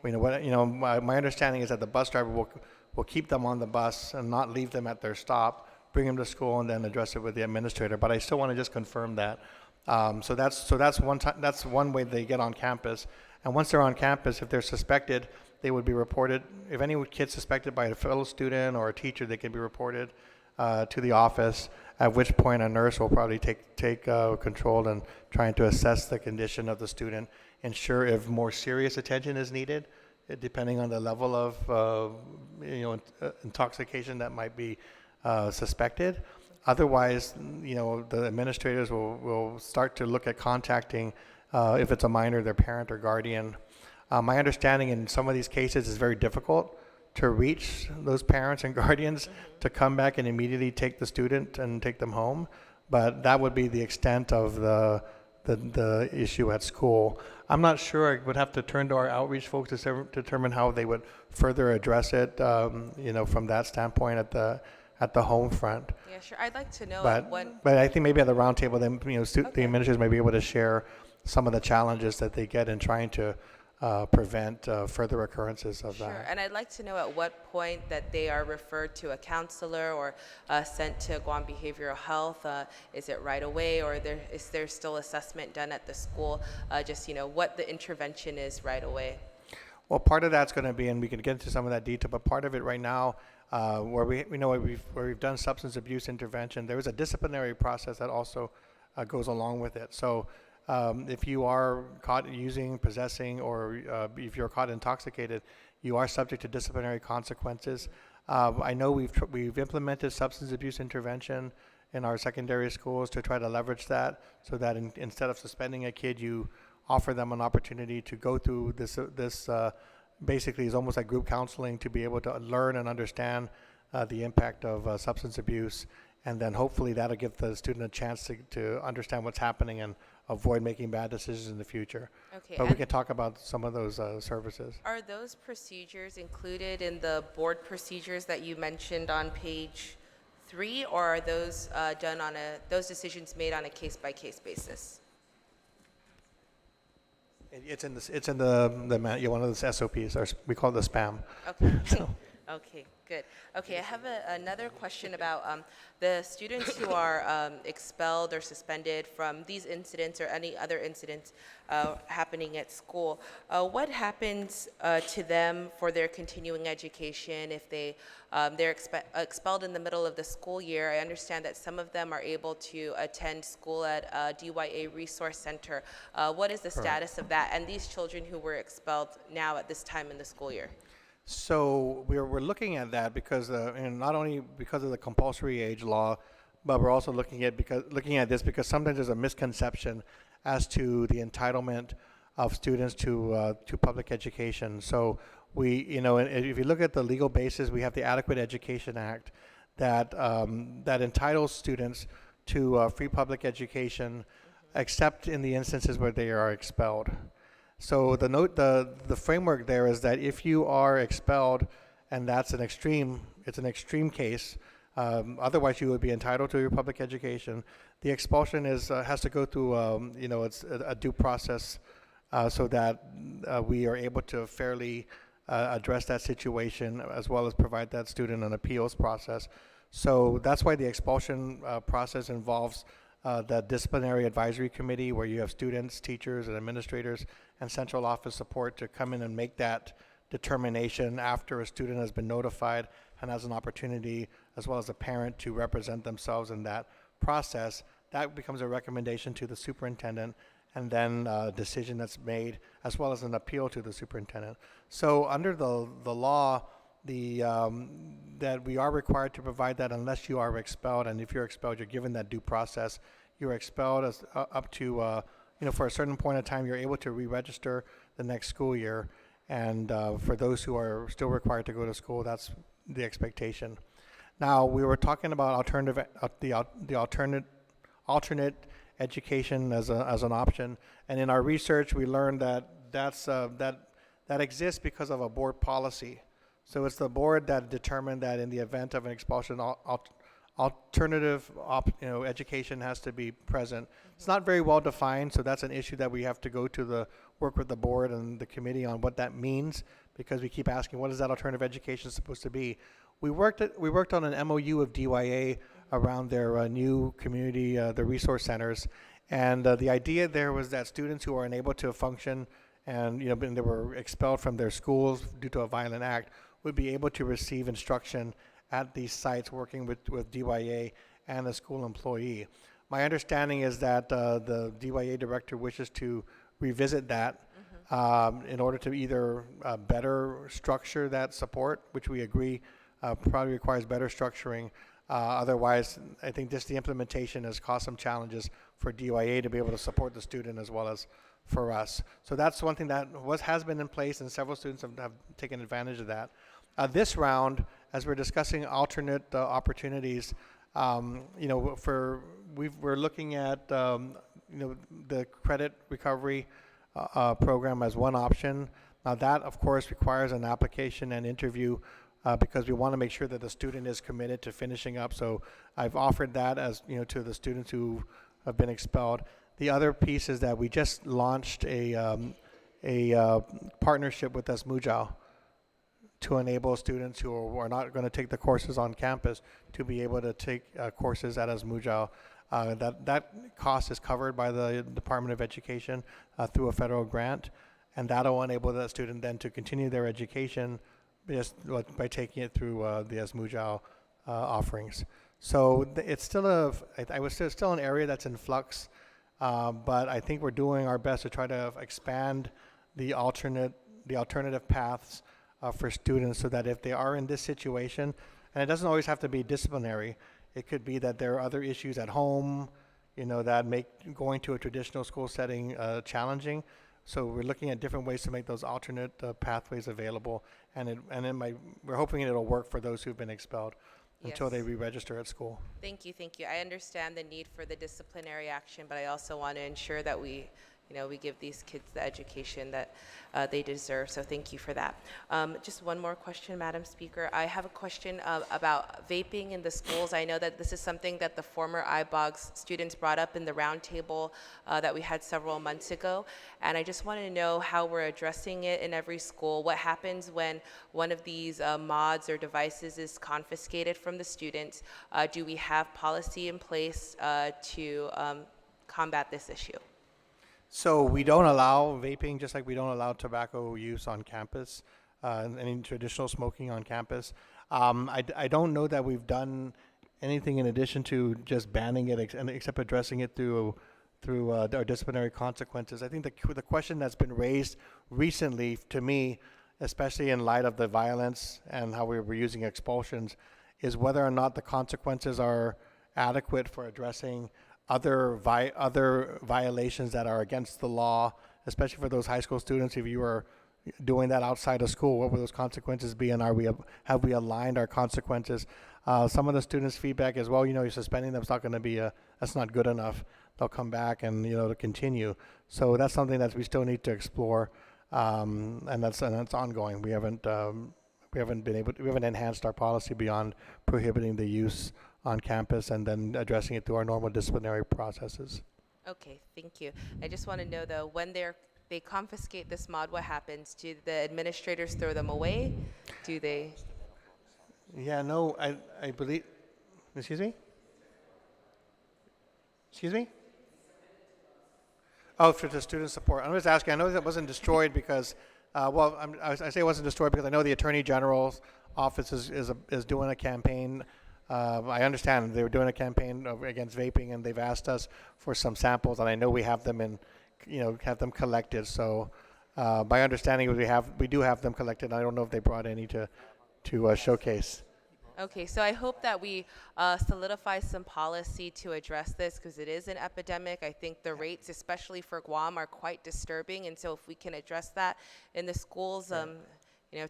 Okay. My understanding is that the bus driver will keep them on the bus and not leave them at their stop, bring them to school, and then address it with the administrator. But I still want to just confirm that. So that's one way they get on campus. And once they're on campus, if they're suspected, they would be reported. If any kid suspected by a fellow student or a teacher, they can be reported to the office, at which point a nurse will probably take control and trying to assess the condition of the student, ensure if more serious attention is needed, depending on the level of intoxication that might be suspected. Otherwise, the administrators will start to look at contacting, if it's a minor, their parent or guardian. My understanding in some of these cases is very difficult to reach those parents and guardians to come back and immediately take the student and take them home. But that would be the extent of the issue at school. I'm not sure. I would have to turn to our outreach folks to determine how they would further address it, from that standpoint at the home front. Yeah, sure. I'd like to know But I think maybe at the roundtable, then the administrators may be able to share some of the challenges that they get in trying to prevent further occurrences of Sure, that. and I'd like to know at what point that they are referred to a counselor or sent to Guam Behavioral Health. Is it right away, or is there still assessment done at the school? Just what the intervention is right away. Well, part of that's going to be, and we can get into some of that detail, but part of it right now, where we've done substance abuse intervention, there is a disciplinary process that also goes along with it. So if you are caught using, possessing, or if you're caught intoxicated, you are subject to disciplinary consequences. I know we've implemented substance abuse intervention in our secondary schools to try to leverage that, so that instead of suspending a kid, you offer them an opportunity to go through this basically is almost like group counseling, to be able to learn and understand the impact of substance abuse, and then hopefully that'll give the student a chance to understand what's happening and avoid making bad decisions in the future. Okay. But we can talk about some of those services. Are those procedures included in the board procedures that you mentioned on page 3, or are those those decisions made on a case-by-case basis? It's in the one of the SOPs, or we call it the spam. Okay. So- Okay, good. Okay, I have another question about the students who are expelled or suspended from these incidents or any other incidents happening at school. What happens to them for their continuing education if they're expelled in the middle of the school year? I understand that some of them are able to attend school at DYA Resource Center. What is the status of that? And these children who were expelled now at this time in the school year? So we're looking at that because, and not only because of the compulsory age law, but we're also looking at this because sometimes there's a misconception as to the entitlement of students to public education. So and if you look at the legal basis, we have the Adequate Education Act that entitles students to free public education, except in the instances where they are expelled. So the framework there is that if you are expelled, and it's an extreme case, otherwise you would be entitled to your public education. The expulsion has to go through it's a due process, so that we are able to fairly address that situation, as well as provide that student an appeals process. So that's why the expulsion process involves the Disciplinary Advisory Committee, where you have students, teachers, and administrators, and central office support to come in and make that determination after a student has been notified and has an opportunity, as well as a parent, to represent themselves in that process. That becomes a recommendation to the superintendent, and then a decision that's made, as well as an appeal to the superintendent. So under the law, that we are required to provide that unless you are expelled, and if you're expelled, you're given that due process. You're expelled as up to for a certain point of time, you're able to re-register the next school year, and for those who are still required to go to school, that's the expectation. Now, we were talking about alternate education as an option, and in our research, we learned that that exists because of a board policy. So it's the board that determined that in the event of an expulsion, alternative education has to be present. It's not very well defined, so that's an issue that we have to go to work with the board and the committee on what that means, because we keep asking, what is that alternative education supposed to be? We worked on an MOU of DYA around their new community, the resource centers, and the idea there was that students who are unable to function and they were expelled from their schools due to a violent act would be able to receive instruction at these sites working with DYA and a school employee. My understanding is that the DYA director wishes to revisit that in order to either better structure that support, which we agree probably requires better structuring. Otherwise, I think just the implementation has caused some challenges for DYA to be able to support the student as well as for us. So that's one thing that has been in place, and several students have taken advantage of that. This round, as we're discussing alternate opportunities, we're looking at the credit recovery program as one option. Now that, of course, requires an application and interview because we want to make sure that the student is committed to finishing up. So I've offered that as to the students who have been expelled. The other piece is that we just launched a partnership with SMUJAL to enable students who are not going to take the courses on campus to be able to take courses at SMUJAL. That cost is covered by the Department of Education through a federal grant, and that'll enable the student then to continue their education just by taking it through the SMUJAL offerings. So it's still I would say it's still an area that's in flux, but I think we're doing our best to try to expand the alternative paths for students so that if they are in this situation, and it doesn't always have to be disciplinary, it could be that there are other issues at home, that make going to a traditional school setting challenging. So we're looking at different ways to make those alternate pathways available, and we're hoping it'll work for those who've been expelled until they re-register at school. Thank you. I understand the need for the disciplinary action, but I also want to ensure that we give these kids the education that they deserve. So thank you for that. Just one more question, Madam Speaker. I have a question about vaping in the schools. I know that this is something that the former iBogs students brought up in the roundtable that we had several months ago. And I just want to know how we're addressing it in every school. What happens when one of these mods or devices is confiscated from the students? Do we have policy in place to combat this issue? So we don't allow vaping, just like we don't allow tobacco use on campus, any traditional smoking on campus. I don't know that we've done anything in addition to just banning it, except addressing it through our disciplinary consequences. I think the question that's been raised recently to me, especially in light of the violence and how we were using expulsions, is whether or not the consequences are adequate for addressing other violations that are against the law, especially for those high school students. If you are doing that outside of school, what will those consequences be, and have we aligned our consequences? Some of the students' feedback is, well, you're suspending them, it's not going to be that's not good enough. They'll come back and to continue. So that's something that we still need to explore, and that's ongoing. We haven't enhanced our policy beyond prohibiting the use on campus and then addressing it through our normal disciplinary processes. Okay, thank you. I just want to know though, when they confiscate this mod, what happens? Do the administrators throw them away? Do they? Yeah, no, I believe, excuse me? Oh, for the student support. I'm just asking, I know that wasn't destroyed because, I say it wasn't destroyed because I know the Attorney General's office is doing a campaign. I understand they were doing a campaign against vaping, and they've asked us for some samples, and I know we have them have them collected. So, my understanding is we do have them collected. I don't know if they brought any to showcase. Okay, so I hope that we solidify some policy to address this because it is an epidemic. I think the rates, especially for Guam, are quite disturbing, and so if we can address that in the schools,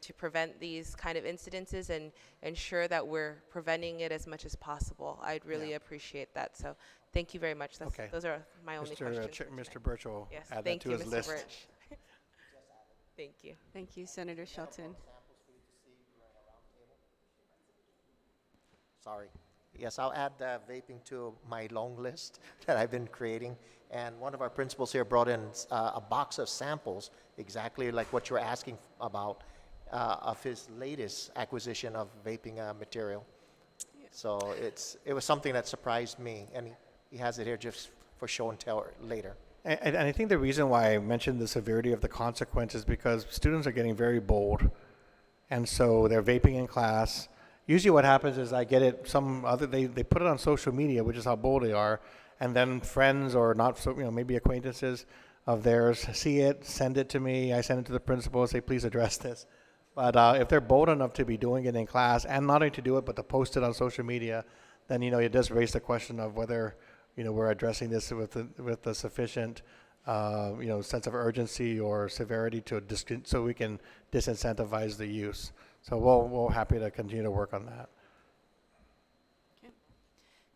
to prevent these kind of incidences and ensure that we're preventing it as much as possible, I'd really appreciate that. So thank you very much. Okay. Those are my only questions. Mr. Birch will Yes, add that thank to you, his Mr. list. Birch. Thank you. Thank you, Senator Shelton. Sorry. Yes, I'll add vaping to my long list that I've been creating. And one of our principals here brought in a box of samples, exactly like what you're asking about, of his latest acquisition of vaping material. Yeah. So it was something that surprised me, and he has it here just for show and tell later. And I think the reason why I mentioned the severity of the consequence is because students are getting very bold. And so they're vaping in class. Usually what happens is I get it, they put it on social media, which is how bold they are. And then friends or not, so, maybe acquaintances of theirs see it, send it to me. I send it to the principal and say, please address this. But if they're bold enough to be doing it in class and not only to do it, but to post it on social media, then, it does raise the question of whether, we're addressing this with the sufficient, sense of urgency or severity so we can disincentivize the use. So we're happy to continue to work on that.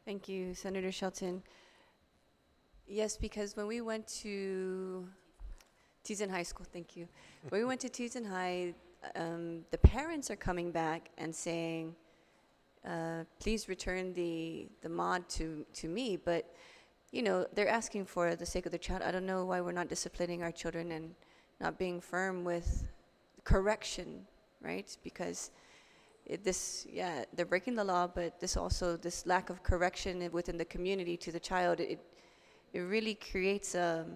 Thank you, Senator Shelton. Yes, because when we went to Teason High School, thank you. When we went to Teason High, the parents are coming back and saying, please return the mod to me, but they're asking for the sake of the child. I don't know why we're not disciplining our children and not being firm with correction, right? Because they're breaking the law, but this lack of correction within the community to the child, it really creates a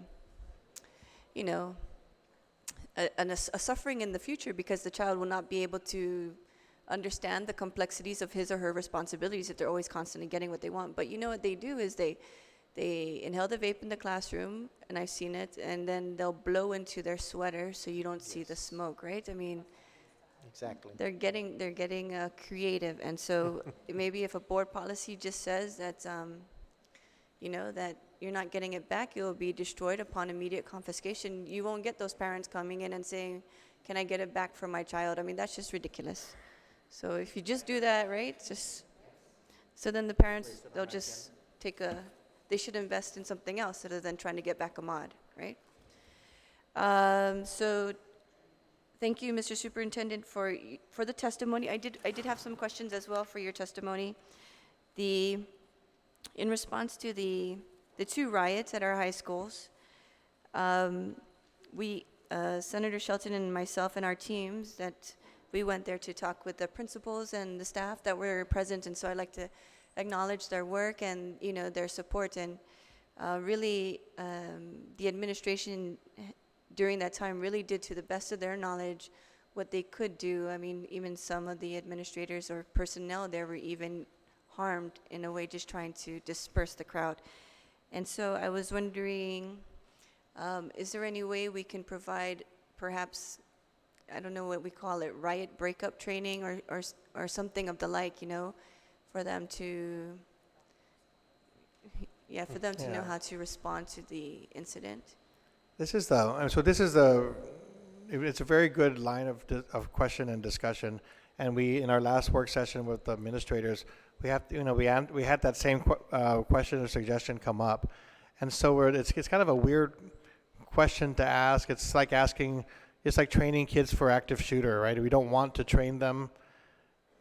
suffering in the future, because the child will not be able to understand the complexities of his or her responsibilities if they're always constantly getting what they want. But what they do is they inhale the vape in the classroom, and I've seen it, and then they'll blow into their sweater so you don't see the smoke, right? I mean, Exactly. they're getting creative, and so maybe if a board policy just says that that you're not getting it back, it will be destroyed upon immediate confiscation. You won't get those parents coming in and saying, can I get it back for my child? I mean, that's just ridiculous. So if you just do that, right, so then the parents, they'll just they should invest in something else other than trying to get back a mod, right? So thank you, Mr. Superintendent, for the testimony. I did have some questions as well for your testimony. In response to the two riots at our high schools, Senator Shelton and myself and our teams, that we went there to talk with the principals and the staff that were present, and so I'd like to acknowledge their work and their support, and really the administration during that time really did, to the best of their knowledge, what they could do. I mean, even some of the administrators or personnel there were even harmed in a way, just trying to disperse the crowd. And so I was wondering, is there any way we can provide perhaps, I don't know what we call it, riot breakup training or something of the like, for them to know how to respond to the incident? It's a very good line of question and discussion. And we, in our last work session with the administrators, we had that same question or suggestion come up. And so it's kind of a weird question to ask. It's like training kids for active shooter, right? We don't want to train them,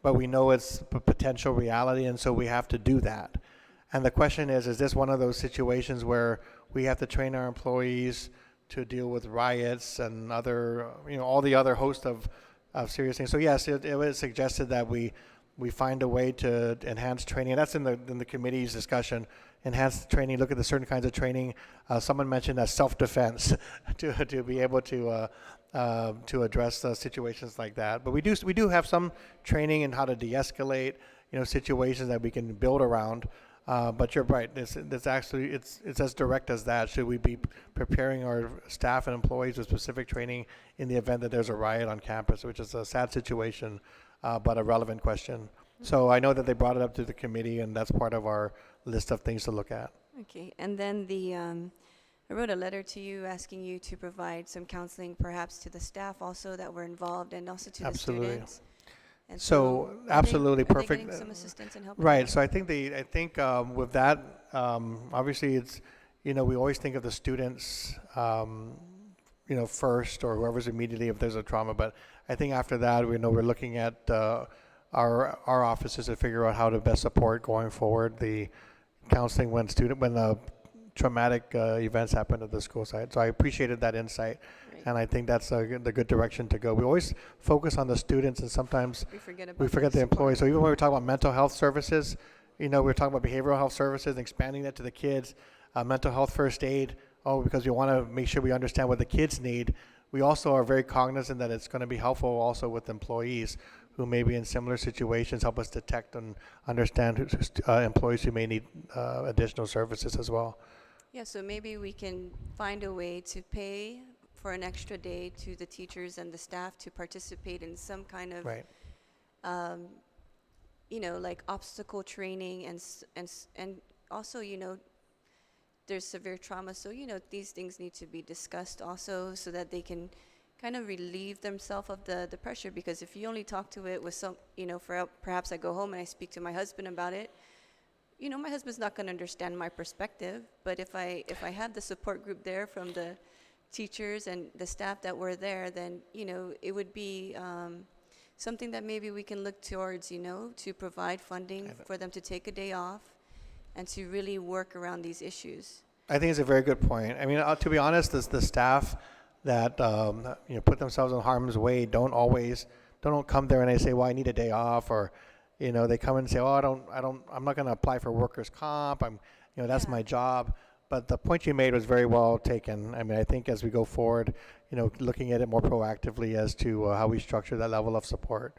but we know it's a potential reality, and so we have to do that. And the question is this one of those situations where we have to train our employees to deal with riots and other, all the other host of serious things? So yes, it was suggested that we find a way to enhance training, and that's in the committee's discussion. Enhance training, look at the certain kinds of training. Someone mentioned self-defense to be able to address situations like that. But we do have some training in how to de-escalate, situations that we can build around. But you're right. It's as direct as that. Should we be preparing our staff and employees with specific training in the event that there's a riot on campus, which is a sad situation, but a relevant question. So I know that they brought it up to the committee, and that's part of our list of things to look at. Okay, and then I wrote a letter to you asking you to provide some counseling, perhaps to the staff also that were involved, and also to the students. And so absolutely are they perfect. getting some assistance in helping? Right. So I think with that, obviously it's, we always think of the students, first, or whoever's immediately if there's a trauma. But I think after that, we're looking at our offices to figure out how to best support going forward the counseling when traumatic events happen at the school site. So I appreciated that insight. And I think that's the good direction to go. We always focus on the students, and sometimes we forget the employees. So even when we talk about mental health services, we're talking about behavioral health services, expanding that to the kids, mental health first aid. because we want to make sure we understand what the kids need, we also are very cognizant that it's going to be helpful also with employees who may be in similar situations, help us detect and understand employees who may need additional services as well. Yeah, so maybe we can find a way to pay for an extra day to the teachers and the staff to participate in some kind of, Right. like obstacle training and also, there's severe trauma. So, these things need to be discussed also so that they can kind of relieve themselves of the pressure. Because if you only talk to it with some, perhaps I go home and I speak to my husband about it, my husband's not going to understand my perspective. But if I have the support group there from the teachers and the staff that were there, then, it would be something that maybe we can look towards, to provide funding for them to take a day off and to really work around these issues. I think it's a very good point. I mean, to be honest, the staff that put themselves in harm's way don't come there and they say, well, I need a day off, or they come and say, oh, I'm not going to apply for workers' comp. That's my job. But the point you made was very well taken. I mean, I think as we go forward, looking at it more proactively as to how we structure that level of support.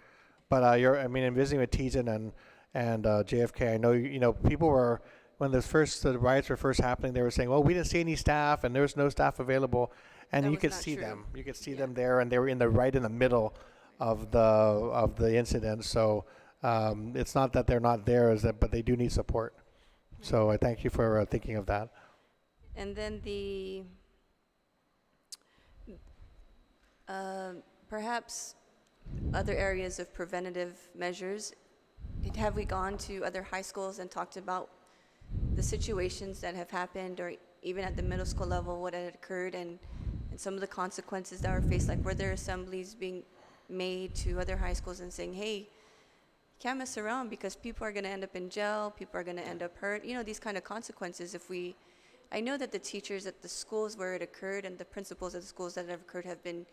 But in visiting with Tejan and JFK, I know, people were, when the riots were first happening, they were saying, well, we didn't see any staff and there was no staff available. And That you was could not see true. them. You could see Yeah. them there, and they were right in the middle of the incident. So it's not that they're not there, but they do need support. So I thank you for thinking of that. And then perhaps other areas of preventative measures. Have we gone to other high schools and talked about the situations that have happened, or even at the middle school level, what had occurred and some of the consequences that were faced? Like, were there assemblies being made to other high schools and saying, hey, you can't mess around because people are going to end up in jail, people are going to end up hurt, these kind of consequences. I know that the teachers at the schools where it occurred and the principals at the schools that it have occurred have been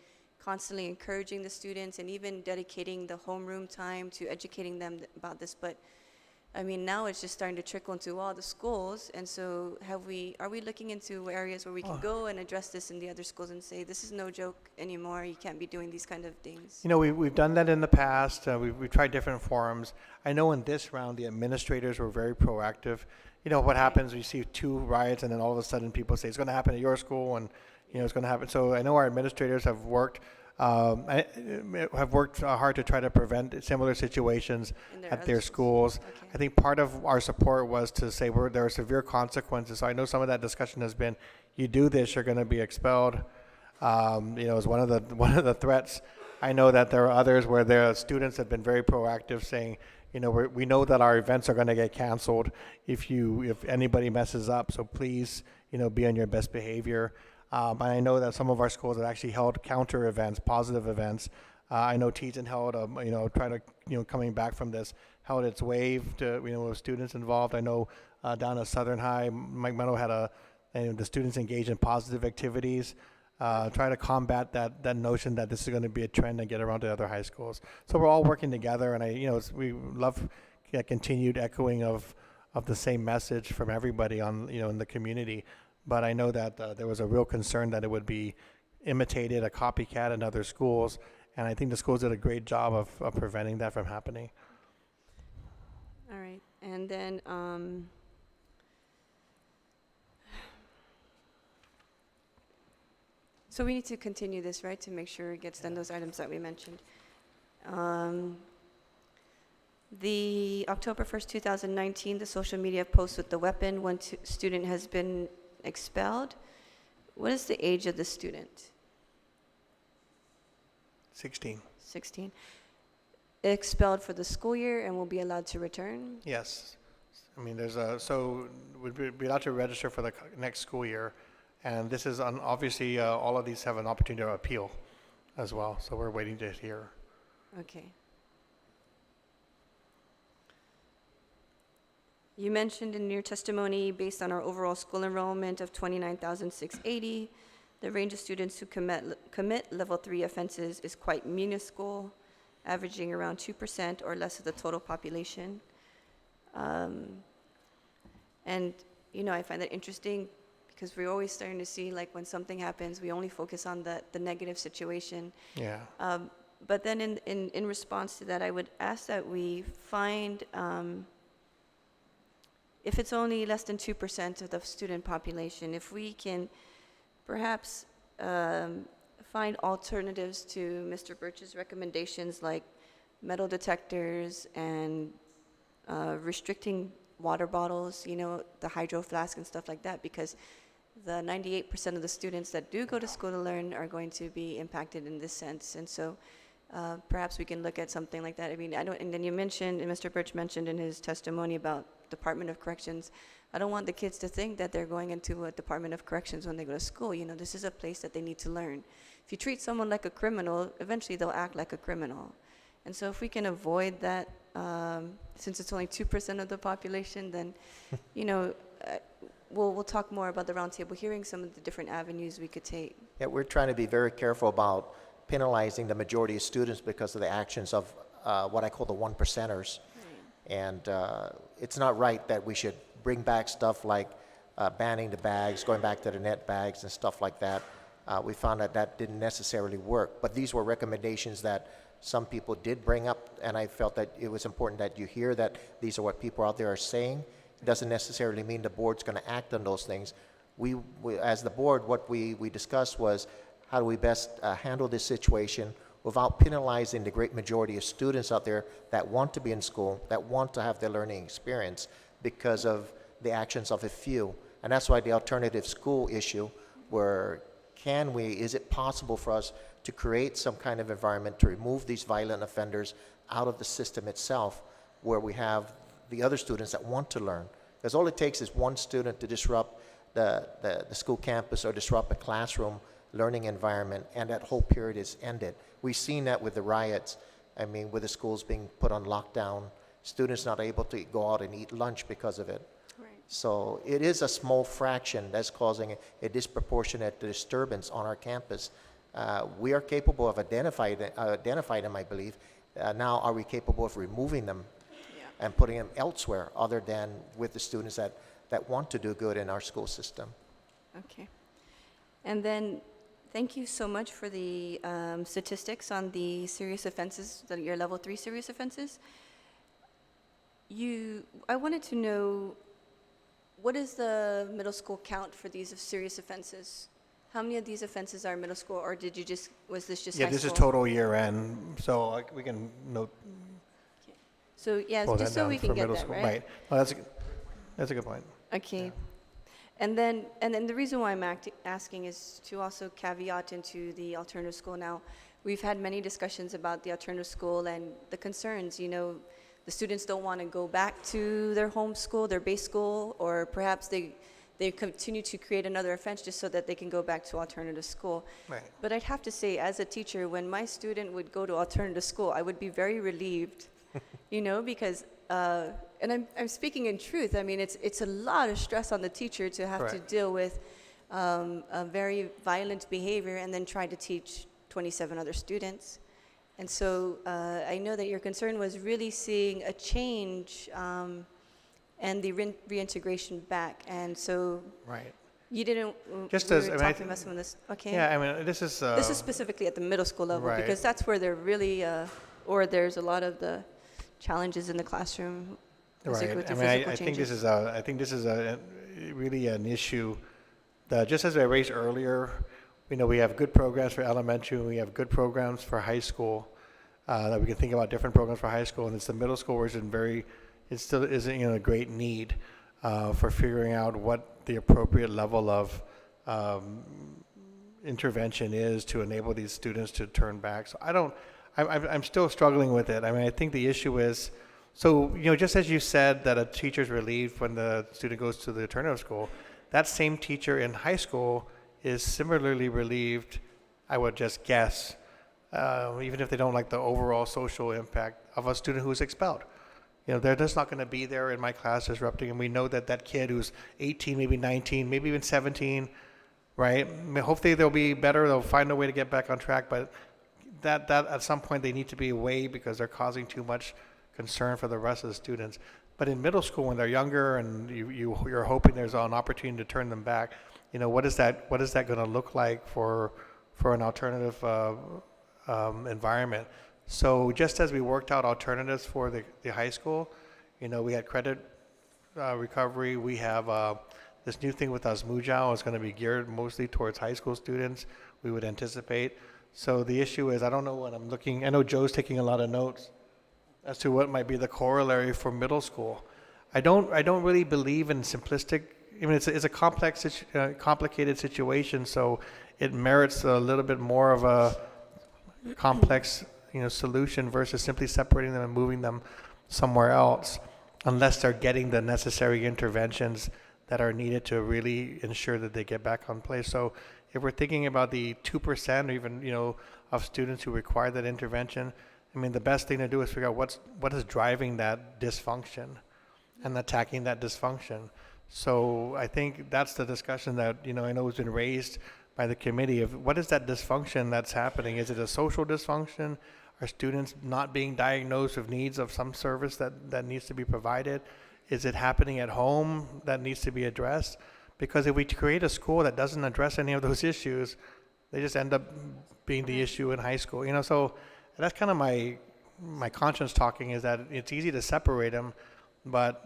constantly encouraging the students and even dedicating the homeroom time to educating them about this. But now it's just starting to trickle into all the schools. And so are we looking into areas where we can go and address this in the other schools and say, this is no joke anymore, you can't be doing these kind of things? We've done that in the past. We've tried different forums. I know in this round, the administrators were very proactive. What happens, we see 2 riots and then all of a sudden people say it's going to happen at your school, and it's going to happen. So I know our administrators have worked hard to try to prevent similar situations In at other their schools. Okay. I think part of our support was to say there are severe consequences. So I know some of that discussion has been, you do this, you're going to be expelled. Is one of the threats. I know that there are others where the students have been very proactive, saying, we know that our events are going to get canceled if anybody messes up. So please, be on your best behavior. And I know that some of our schools have actually held counter events, positive events. I know Tejan held, coming back from this, held its wave to, with students involved. I know down at Southern High, Mike Meadow had the students engaged in positive activities, try to combat that notion that this is going to be a trend and get around to other high schools. So we're all working together, and we love continued echoing of the same message from everybody in the community. But I know that there was a real concern that it would be imitated, a copycat in other schools, and I think the schools did a great job of preventing that from happening. All right. And then so we need to continue this, right, to make sure it gets done, those items that we mentioned. The October 1st, 2019, the social media post with the weapon, one student has been expelled. What is the age of the student? 16. 16. Expelled for the school year and will be allowed to return? Yes. We'd be allowed to register for the next school year. And this is obviously all of these have an opportunity to appeal as well. So we're waiting to hear. Okay. You mentioned in your testimony, based on our overall school enrollment of 29,680, the range of students who commit level 3 offenses is quite minuscule, averaging around 2% or less of the total population. And, I find that interesting because we're always starting to see, like, when something happens, we only focus on the negative situation. Yeah. But then in response to that, I would ask that we find, if it's only less than 2% of the student population, if we can perhaps find alternatives to Mr. Birch's recommendations, like metal detectors and restricting water bottles, you know, the hydro flask and stuff like that, because the 98% of the students that do go to school to learn are going to be impacted in this sense. And so perhaps we can look at something like that. I mean, and then you mentioned, and Mr. Birch mentioned in his testimony about Department of Corrections, I don't want the kids to think that they're going into a Department of Corrections when they go to school. You know, this is a place that they need to learn. If you treat someone like a criminal, eventually they'll act like a criminal. And so if we can avoid that, since it's only 2% of the population, then, you know, we'll talk more about the roundtable hearing, some of the different avenues we could take. Yeah, we're trying to be very careful about penalizing the majority of students because of the actions of what I call the one percenters. And it's not right that we should bring back stuff like banning the bags, going back to the net bags and stuff like that. We found that that didn't necessarily work. But these were recommendations that some people did bring up, and I felt that it was important that you hear that these are what people out there are saying. It doesn't necessarily mean the board's going to act on those things. We as the board, what we discussed was how do we best handle this situation without penalizing the great majority of students out there that want to be in school, that want to have their learning experience because of the actions of a few. And that's why the alternative school issue, where is it possible for us to create some kind of environment to remove these violent offenders out of the system itself, where we have the other students that want to learn. Because all it takes is one student to disrupt the school campus or disrupt a classroom learning environment, and that whole period is ended. We've seen that with the riots. I mean, with the schools being put on lockdown, students not able to go out and eat lunch because of it. Right. So it is a small fraction that's causing a disproportionate disturbance on our campus. We are capable of identifying them, I believe. Now, are we capable of removing them and putting them elsewhere other than with the students that want to do good in our school system? Okay. And then, thank you so much for the statistics on the serious offenses, your level 3 serious offenses. I wanted to know, what is the middle school count for these serious offenses? How many of these offenses are middle school, or was this just high Yeah, this school? is total year end, so we can note. So, yeah, pull just that so down we for can get middle that, school. right? Well, that's a good point. Okay. And then the reason why I'm asking is to also caveat into the alternative school. Now, we've had many discussions about the alternative school and the concerns, you know, the students don't want to go back to their home school, their base school, or perhaps they continue to create another offense just so that they can go back to alternative school. Right. But I'd have to say, as a teacher, when my student would go to alternative school, I would be very relieved, you know, because, and I'm speaking in truth, I mean, it's a lot of stress on the teacher to have to Correct. deal with a very violent behavior and then try to teach 27 other students. And so I know that your concern was really seeing a change and the reintegration back. And so Right. you didn't, Just we as- were I mean, talking about some of this, okay? Yeah, I mean, this is. This is specifically at the middle school level, Right. because that's where they're really, or there's a lot of the challenges in the classroom. as they go Right. I through mean, physical I think this changes. is I think this is really an issue that, just as I raised earlier, we know we have good programs for elementary, we have good programs for high school, that we can think about different programs for high school, and it's the middle school where it still isn't, you know, a great need for figuring out what the appropriate level of intervention is to enable these students to turn back. So I'm still struggling with it. I mean, I think the issue is, so, you know, just as you said that a teacher's relieved when the student goes to the alternative school, that same teacher in high school is similarly relieved, I would just guess, even if they don't like the overall social impact of a student who's expelled. You know, they're just not going to be there in my class disrupting, and we know that that kid who's 18, maybe 19, maybe even 17, right? I mean, hopefully they'll be better, they'll find a way to get back on track, but that at some point they need to be away because they're causing too much concern for the rest of the students. But in middle school, when they're younger and you're hoping there's an opportunity to turn them back, what is that going to look like for an alternative environment? So just as we worked out alternatives for the high school, we had credit recovery. We have this new thing with Asmujao is going to be geared mostly towards high school students, we would anticipate. So the issue is, I don't know what I'm looking, I know Joe's taking a lot of notes as to what might be the corollary for middle school. I don't really believe in simplistic, it's a complex, complicated situation, so it merits a little bit more of a complex, solution versus simply separating them and moving them somewhere else, unless they're getting the necessary interventions that are needed to really ensure that they get back on place. So if we're thinking about the 2% or even, of students who require that intervention, the best thing to do is figure out what is driving that dysfunction and attacking that dysfunction. So I think that's the discussion that, I know has been raised by the committee of what is that dysfunction that's happening? Is it a social dysfunction? Are students not being diagnosed with needs of some service that needs to be provided? Is it happening at home that needs to be addressed? Because if we create a school that doesn't address any of those issues, they just end up being the issue in high school. So that's kind of my conscience talking, is that it's easy to separate them, but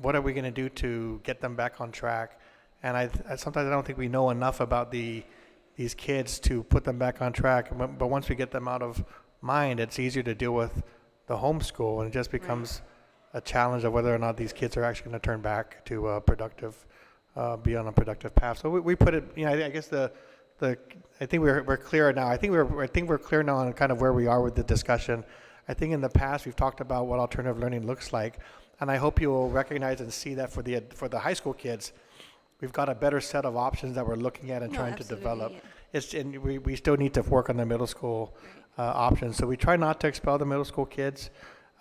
what are we going to do to get them back on track? And I sometimes I don't think we know enough about these kids to put them back on track. But once we get them out of mind, it's easier to deal with the homeschool, and it just becomes a challenge of whether or not these kids are actually going to turn back to a productive, be on a productive path. So we put it, I guess I think we're clear now. I think we're clear now on kind of where we are with the discussion. I think in the past we've talked about what alternative learning looks like, and I hope you will recognize and see that for the high school kids, we've got a better set of options that we're looking at and trying to develop. Yeah. And we still need to work on the middle school options. So we try not to expel the middle school kids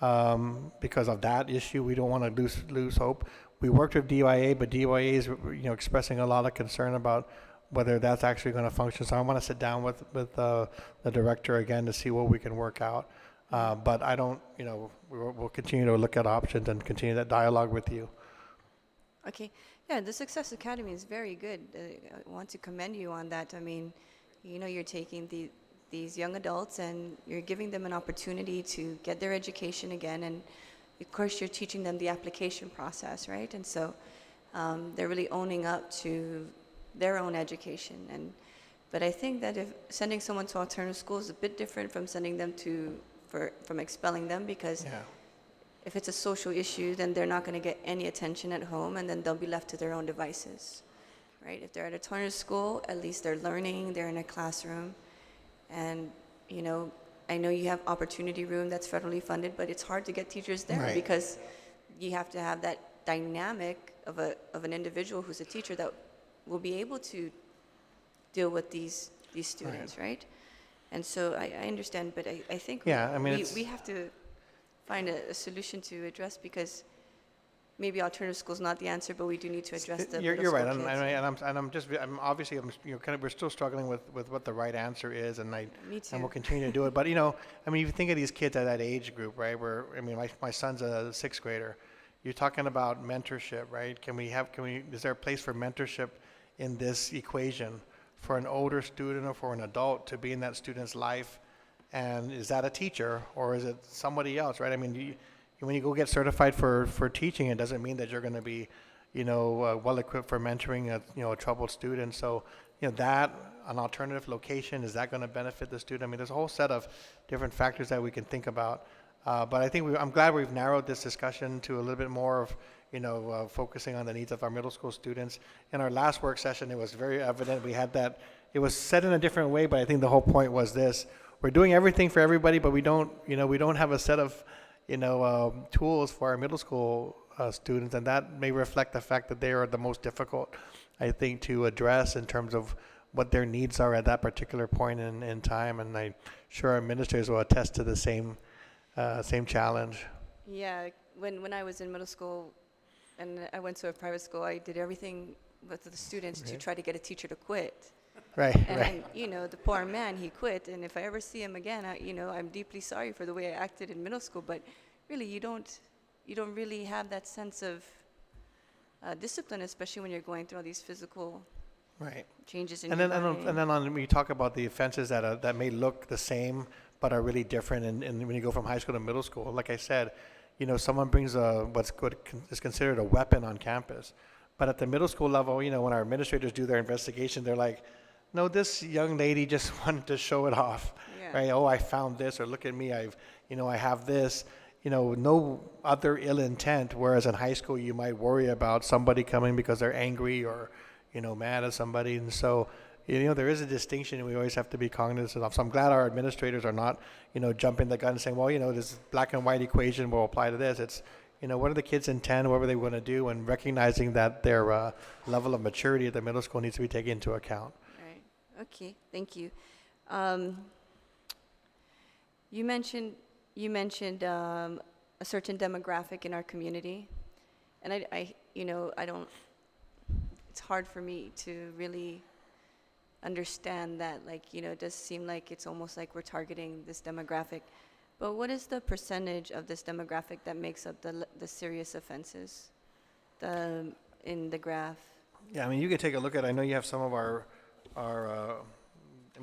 because of that issue. We don't want to lose hope. We worked with DYA, but DYA is expressing a lot of concern about whether that's actually going to function. So I want to sit down with the director again to see what we can work out. But I don't, we'll continue to look at options and continue that dialogue with you. Okay. Yeah, the Success Academy is very good. I want to commend you on that. You're taking these young adults and you're giving them an opportunity to get their education again. And of course, you're teaching them the application process, right? And so they're really owning up to their own education. But I think that if sending someone to alternative school is a bit different from sending them from expelling them, because if it's a social issue, then they're not going to get any attention at home, and then they'll be left to their own devices, right? If they're at a alternative school, at least they're learning, they're in a classroom, and I know you have Opportunity Room that's federally funded, but it's hard to get teachers there because you have to have that dynamic of an individual who's a teacher that will be able to deal with these students, right? And so I understand, but I think we have to find a solution to address, because maybe alternative school is not the answer, but we do need to address the You're middle right, school kids. we're still struggling with what the right answer is, and Me too. and we'll continue to do it. But if you think of these kids at that age group, right? Where my son's a 6th grader. You're talking about mentorship, right? Is there a place for mentorship in this equation for an older student or for an adult to be in that student's life? And is that a teacher or is it somebody else, right? When you go get certified for teaching, it doesn't mean that you're going to be, well equipped for mentoring a troubled student. So, that an alternative location, is that going to benefit the student? There's a whole set of different factors that we can think about. But I think I'm glad we've narrowed this discussion to a little bit more of, focusing on the needs of our middle school students. In our last work session, it was very evident we had that. It was said in a different way, but I think the whole point was this: we're doing everything for everybody, but we don't have a set of, tools for our middle school students, and that may reflect the fact that they are the most difficult, I think, to address in terms of what their needs are at that particular point in time. And I'm sure our administrators will attest to the same challenge. Yeah, when I was in middle school and I went to a private school, I did everything with the students to try to get a teacher to quit. Right. And the poor man, he quit, and if I ever see him again, I'm deeply sorry for the way I acted in middle school, but really you don't really have that sense of discipline, especially when you're going through all these physical Right. changes in And your then, body. and then when you talk about the offenses that may look the same but are really different, and when you go from high school to middle school, like I said, someone brings is considered a weapon on campus, but at the middle school level, when our administrators do their investigation, they're like, no, this young lady just wanted to show it off, Yeah. right? Oh, I found this, or look at me, I have this. No other ill intent. Whereas in high school, you might worry about somebody coming because they're angry or mad at somebody. And so, there is a distinction and we always have to be cognizant of. So I'm glad our administrators are not, jumping the gun and saying, well, this black and white equation will apply to this. It's, what are the kids intend, what are they going to do, and recognizing that their level of maturity at the middle school needs to be taken into account. Right. Okay. Thank you. You mentioned a certain demographic in our community, and I don't. It's hard for me to really understand that. It does seem like it's almost like we're targeting this demographic. But what is the percentage of this demographic that makes up the serious offenses, in the graph? Yeah, you can take a look at. I know you have some of our.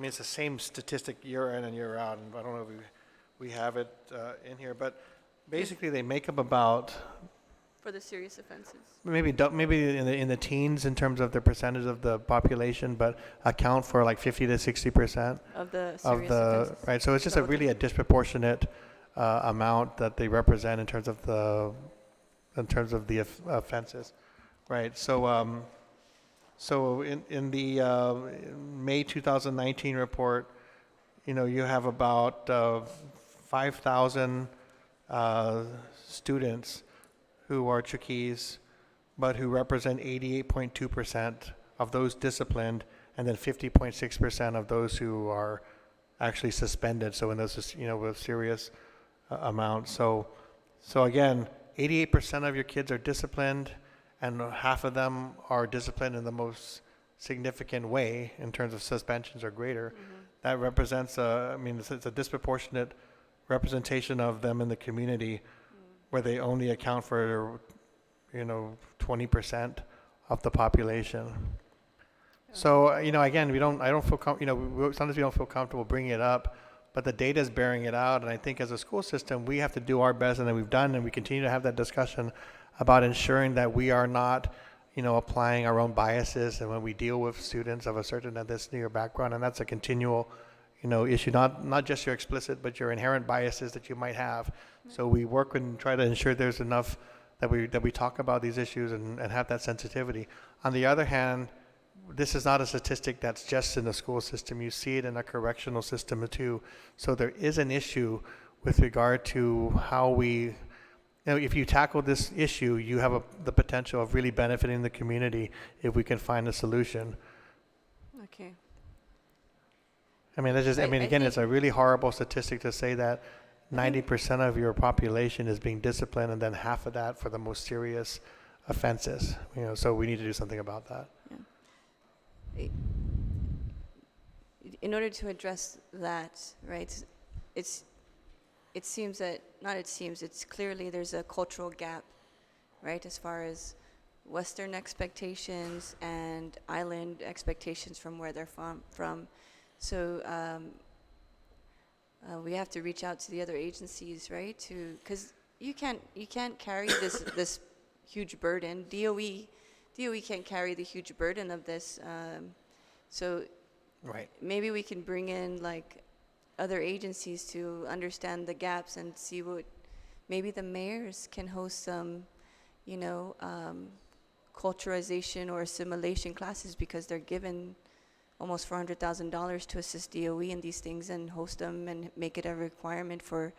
It's the same statistic year in and year out, and I don't know if we have it in here, but basically they make up about For the serious offenses. maybe in the teens in terms of the percentage of the population, but account for like 50 to 60% Of the of serious the offenses. right. So it's just Okay. a disproportionate amount that they represent in terms of the offenses, right? So in the May 2019 report, you have about 5,000 students who are Chuukese, but who represent 88.2% of those disciplined, and then 50.6% of those who are actually suspended. So in those, with serious amounts. So again, 88% of your kids are disciplined, and half of them are disciplined in the most significant way in terms of suspensions or greater. That represents it's a disproportionate representation of them in the community, where they only account for 20% of the population. So again, I don't feel sometimes we don't feel comfortable bringing it up, but the data is bearing it out. And I think as a school system, we have to do our best, and that we've done, and we continue to have that discussion about ensuring that we are not applying our own biases, and when we deal with students of a certain ethnicity or background, and that's a continual issue, not just your explicit, but your inherent biases that you might have. So we work and try to ensure there's enough that we talk about these issues and have that sensitivity. On the other hand, this is not a statistic that's just in the school system. You see it in a correctional system too. So there is an issue with regard to how we, if you tackle this issue, you have the potential of really benefiting the community if we can find a solution. Okay. That's just, I again, think- it's a really horrible statistic to say that 90% of your population is being disciplined, and then half of that for the most serious offenses. So we need to do something about that. In order to address that, right, it's clearly there's a cultural gap, right, as far as Western expectations and island expectations from where they're from. So we have to reach out to the other agencies, right, because you can't carry this huge burden. DOE can't carry the huge burden of this. So Right. maybe we can bring in other agencies to understand the gaps and see what maybe the mayors can host some, culturalization or assimilation classes, because they're given almost $400,000 to assist DOE in these things, and host them and make it a requirement for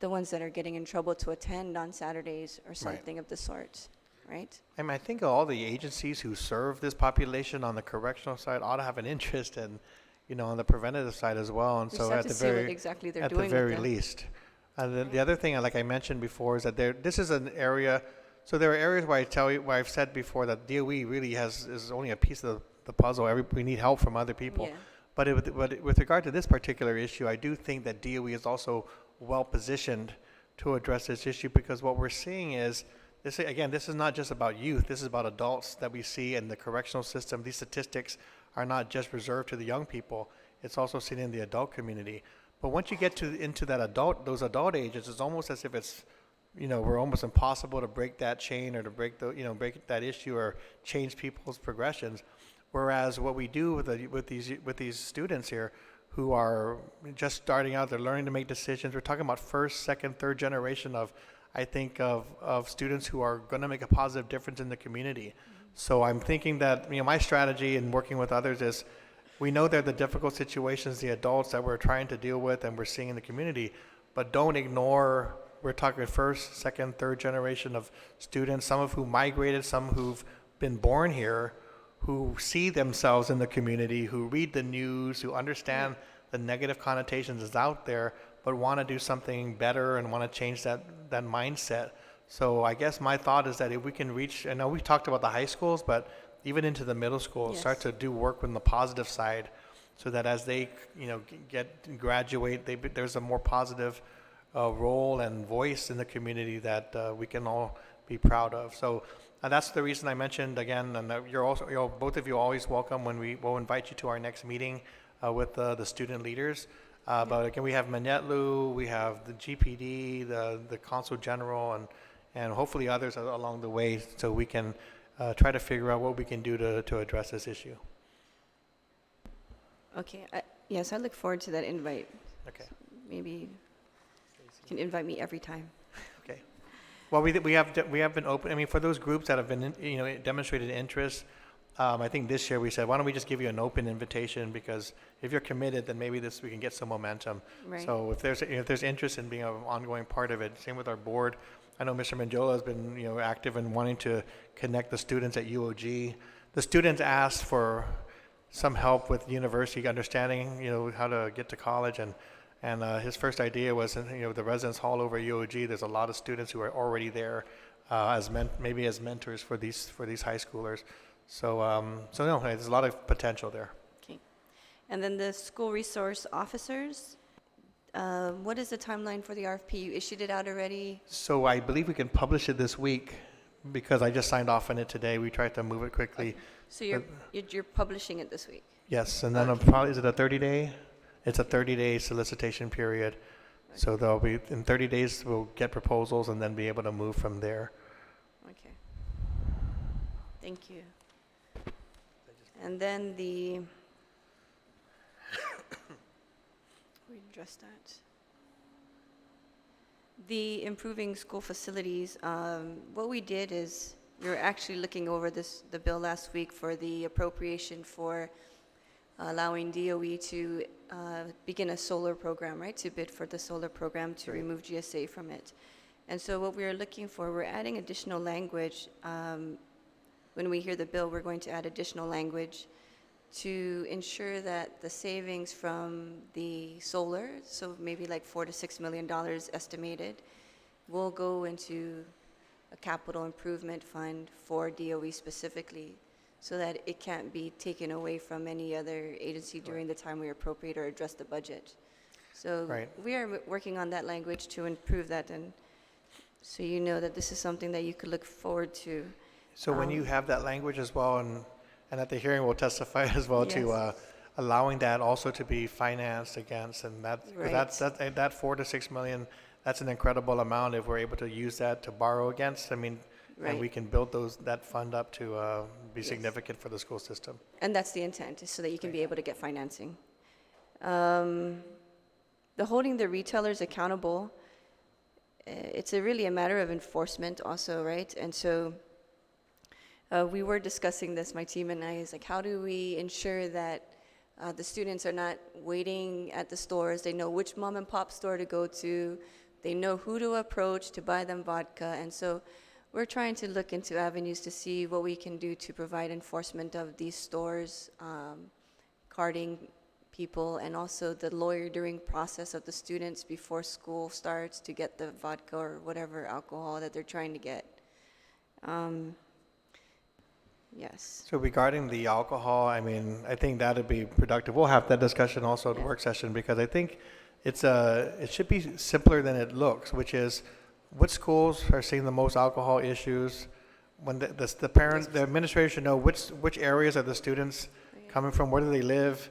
the ones that are getting in trouble to attend on Saturdays or something of the sort, right? I think all the agencies who serve this population on the correctional side ought to have an interest in, on the preventative side as well. And We so just have at to the see what very exactly they're at doing the with very them. least. And the other thing, like I mentioned before, is that this is an area. So there are areas where I've said before that DOE really is only a piece of the puzzle. We need help from other people. Yeah. But with regard to this particular issue, I do think that DOE is also well positioned to address this issue, because what we're seeing is, this is not just about youth, this is about adults that we see in the correctional system. These statistics are not just reserved to the young people, it's also seen in the adult community. But once you get into those adult ages, it's almost as if it's, we're almost impossible to break that chain, or to break that issue, or change people's progressions. Whereas what we do with these students here, who are just starting out, they're learning to make decisions. We're talking about first, second, third generation of students who are going to make a positive difference in the community. So I'm thinking that, my strategy in working with others is, we know they're the difficult situations, the adults that we're trying to deal with and we're seeing in the community, but don't ignore, we're talking first, second, third generation of students, some of who migrated, some who've been born here, who see themselves in the community, who read the news, who understand the negative connotations that's out there, but want to do something better and want to change that mindset. So I guess my thought is that if we can reach, I know we've talked about the high schools, but even into the middle school, Yes. start to do work on the positive side, so that as they, graduate, there's a more positive role and voice in the community that we can all be proud of. So that's the reason I mentioned again, and you're also, both of you are always welcome when we'll invite you to our next meeting with the student leaders. But again, we have Manetlu, we have the GPD, the Consul General, and hopefully others along the way, so we can try to figure out what we can do to address this issue. Okay, yes, I look forward to that invite. Okay. Maybe you can invite me every time. Okay. Well, we have been open. I mean, for those groups that have been demonstrated interest, I think this year we said, why don't we just give you an open invitation, because if you're committed, then maybe we can get some momentum. Right. So if there's interest in being an ongoing part of it, same with our board. I know Mr. Manjola has been active in wanting to connect the students at UOG. The students asked for some help with university understanding, how to get to college, and his first idea was, the residence hall over at UOG. There's a lot of students who are already there maybe as mentors for these high schoolers. So no, there's a lot of potential there. Okay. And then the school resource officers, what is the timeline for the RFP? You issued it out already? So I believe we can publish it this week, because I just signed off on it today. We tried to move it quickly. Okay. So you're publishing it this week? Yes, and then is it a 30-day? It's a 30-day solicitation period. So there'll be, in 30 days, we'll get proposals and then be able to move from there. Okay. Thank you. And then we addressed that. The improving school facilities, what we did is, we were actually looking over the bill last week for the appropriation for allowing DOE to begin a solar program, right? To bid for the solar program to remove GSA from it. And so what we are looking for, we're adding additional language. When we hear the bill, we're going to add additional language to ensure that the savings from the solar, so maybe like $4 to $6 million estimated, will go into a capital improvement fund for DOE specifically, so that it can't be taken away from any other agency during the time we appropriate or address the budget. So we are working on that language to improve that, and so you know that this is something that you could look forward to. So when you have that language as well, and at the hearing we'll testify as well to allowing that also to be financed against, and that $4 to $6 million, that's an incredible amount if we're able to use that to borrow against. I mean, and we can build that fund up to be significant for the school system. And that's the intent, is so that you can be able to get financing. The holding the retailers accountable, it's really a matter of enforcement also, right? And so we were discussing this, my team and I, is like, how do we ensure that the students are not waiting at the stores? They know which mom and pop store to go to. They know who to approach to buy them vodka. And so we're trying to look into avenues to see what we can do to provide enforcement of these stores, carding people, and also the lawyering process of the students before school starts to get the vodka or whatever alcohol that they're trying to get. Yes. So regarding the alcohol, I mean, I think that would be productive. We'll have that discussion also at the work session, because I think it should be simpler than it looks, which is which schools are seeing the most alcohol issues. When the parents, the administrator should know which areas are the students coming from, where do they live,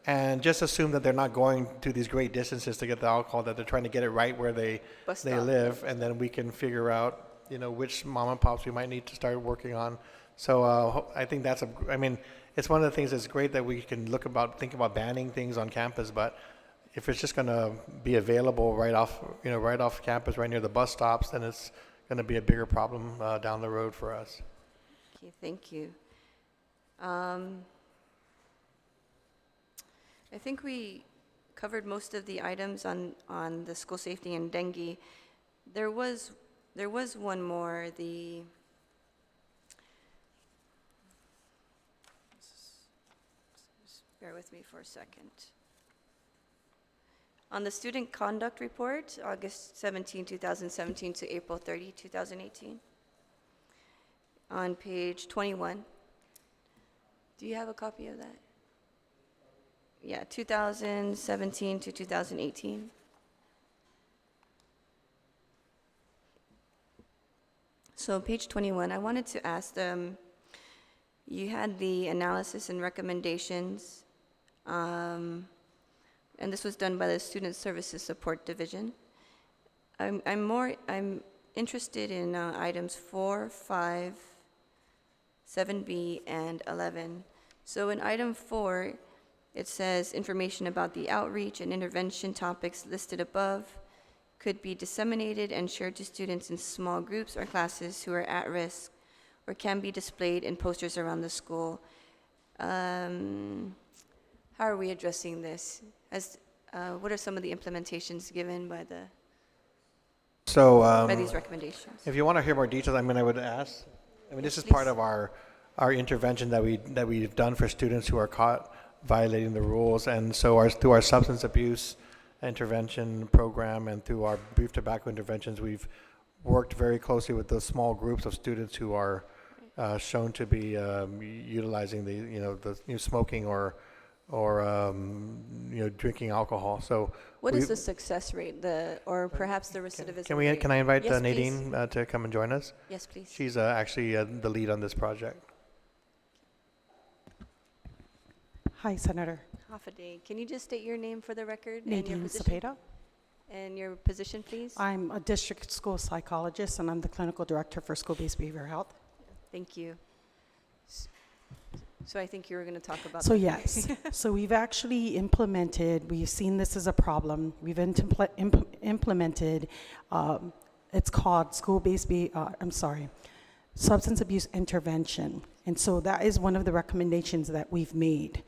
and just assume that they're not going to these great distances to get the alcohol, that they're trying to get it right where they live, and then we can figure out, which mom and pops we might need to start working on. So I think I mean, it's one of the things that's great that we can think about banning things on campus, but if it's just going to be available right off campus, right near the bus stops, then it's going to be a bigger problem down the road for us. Okay, thank you. I think we covered most of the items on the school safety and dengue. There was one more, just bear with me for a second. On the student conduct report, August 17, 2017 to April 30, 2018, on page 21. Do you have a copy of that? Yeah, 2017 to 2018. So page 21, I wanted to ask them, you had the analysis and recommendations, and this was done by the Student Services Support Division. I'm interested in items 4, 5, 7B, and 11. So in item 4, it says information about the outreach and intervention topics listed above could be disseminated and shared to students in small groups or classes who are at risk, or can be displayed in posters around the school. How are we addressing this? What are some of the implementations given by these recommendations? If you want to hear more details, I would ask. This is Yes, part please. of our intervention that we've done for students who are caught violating the rules, and so through our substance abuse intervention program and through our brief tobacco interventions, we've worked very closely with those small groups of students who are shown to be utilizing the smoking or drinking alcohol. So What is the success rate, or perhaps the recidivism rate? can I invite Yes, Nadine please. to come and join us? Yes, please. She's actually the lead on this project. Hi, Senator. Half a day. Can you just state your name for the record and your Nadine position? Cepeda. And your position, please? I'm a district school psychologist, and I'm the clinical director for school-based behavioral health. Thank you. So I think you were going to talk about So that. yes, so we've we've seen this as a problem. We've implemented, it's called substance abuse intervention. And so that is one of the recommendations that we've made,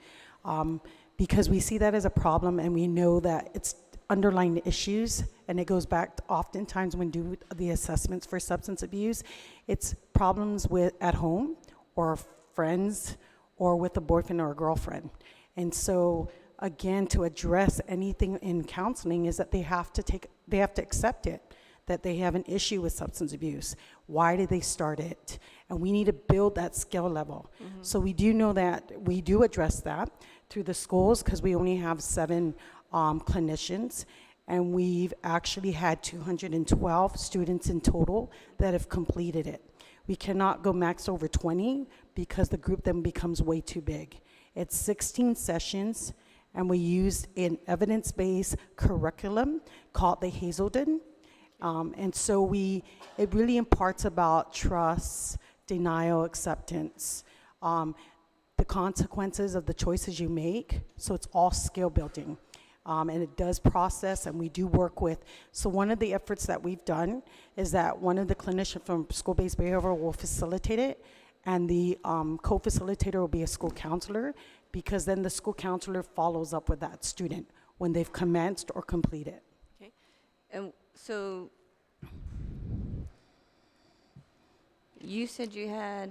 because we see that as a problem, and we know that it's underlying issues, and it goes back to oftentimes when do the assessments for substance abuse, it's problems at home or friends or with a boyfriend or a girlfriend. And so again, to address anything in counseling is that they have to accept it, that they have an issue with substance abuse. Why did they start it? And we need to build that skill level. Mm-hmm. So we do know that we do address that through the schools, because we only have 7 clinicians, and we've actually had 212 students in total that have completed it. We cannot go max over 20 because the group then becomes way too big. It's 16 sessions, and we use an evidence-based curriculum called the Hazelden. And so it really imparts about trust, denial, acceptance, the consequences of the choices you make. So it's all skill building. And it does process, and we do work with. So one of the efforts that we've done is that one of the clinicians from school-based behavioral will facilitate it, and the co-facilitator will be a school counselor, because then the school counselor follows up with that student when they've commenced or completed. Okay. And so you said you had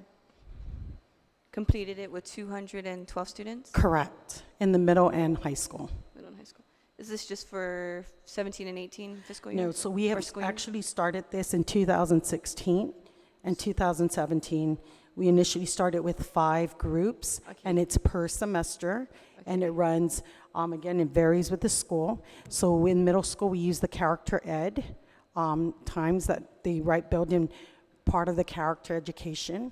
completed it with 212 students? Correct, in the middle and high school. Middle and high school. Is this just for 17 and 18 fiscal year? No, so we have Or school year? actually started this in 2016 and 2017. We initially started with 5 groups, Okay. and it's per semester, And it runs, again, it varies with the school. So in middle school, we use the character ed times that they build in part of the character education.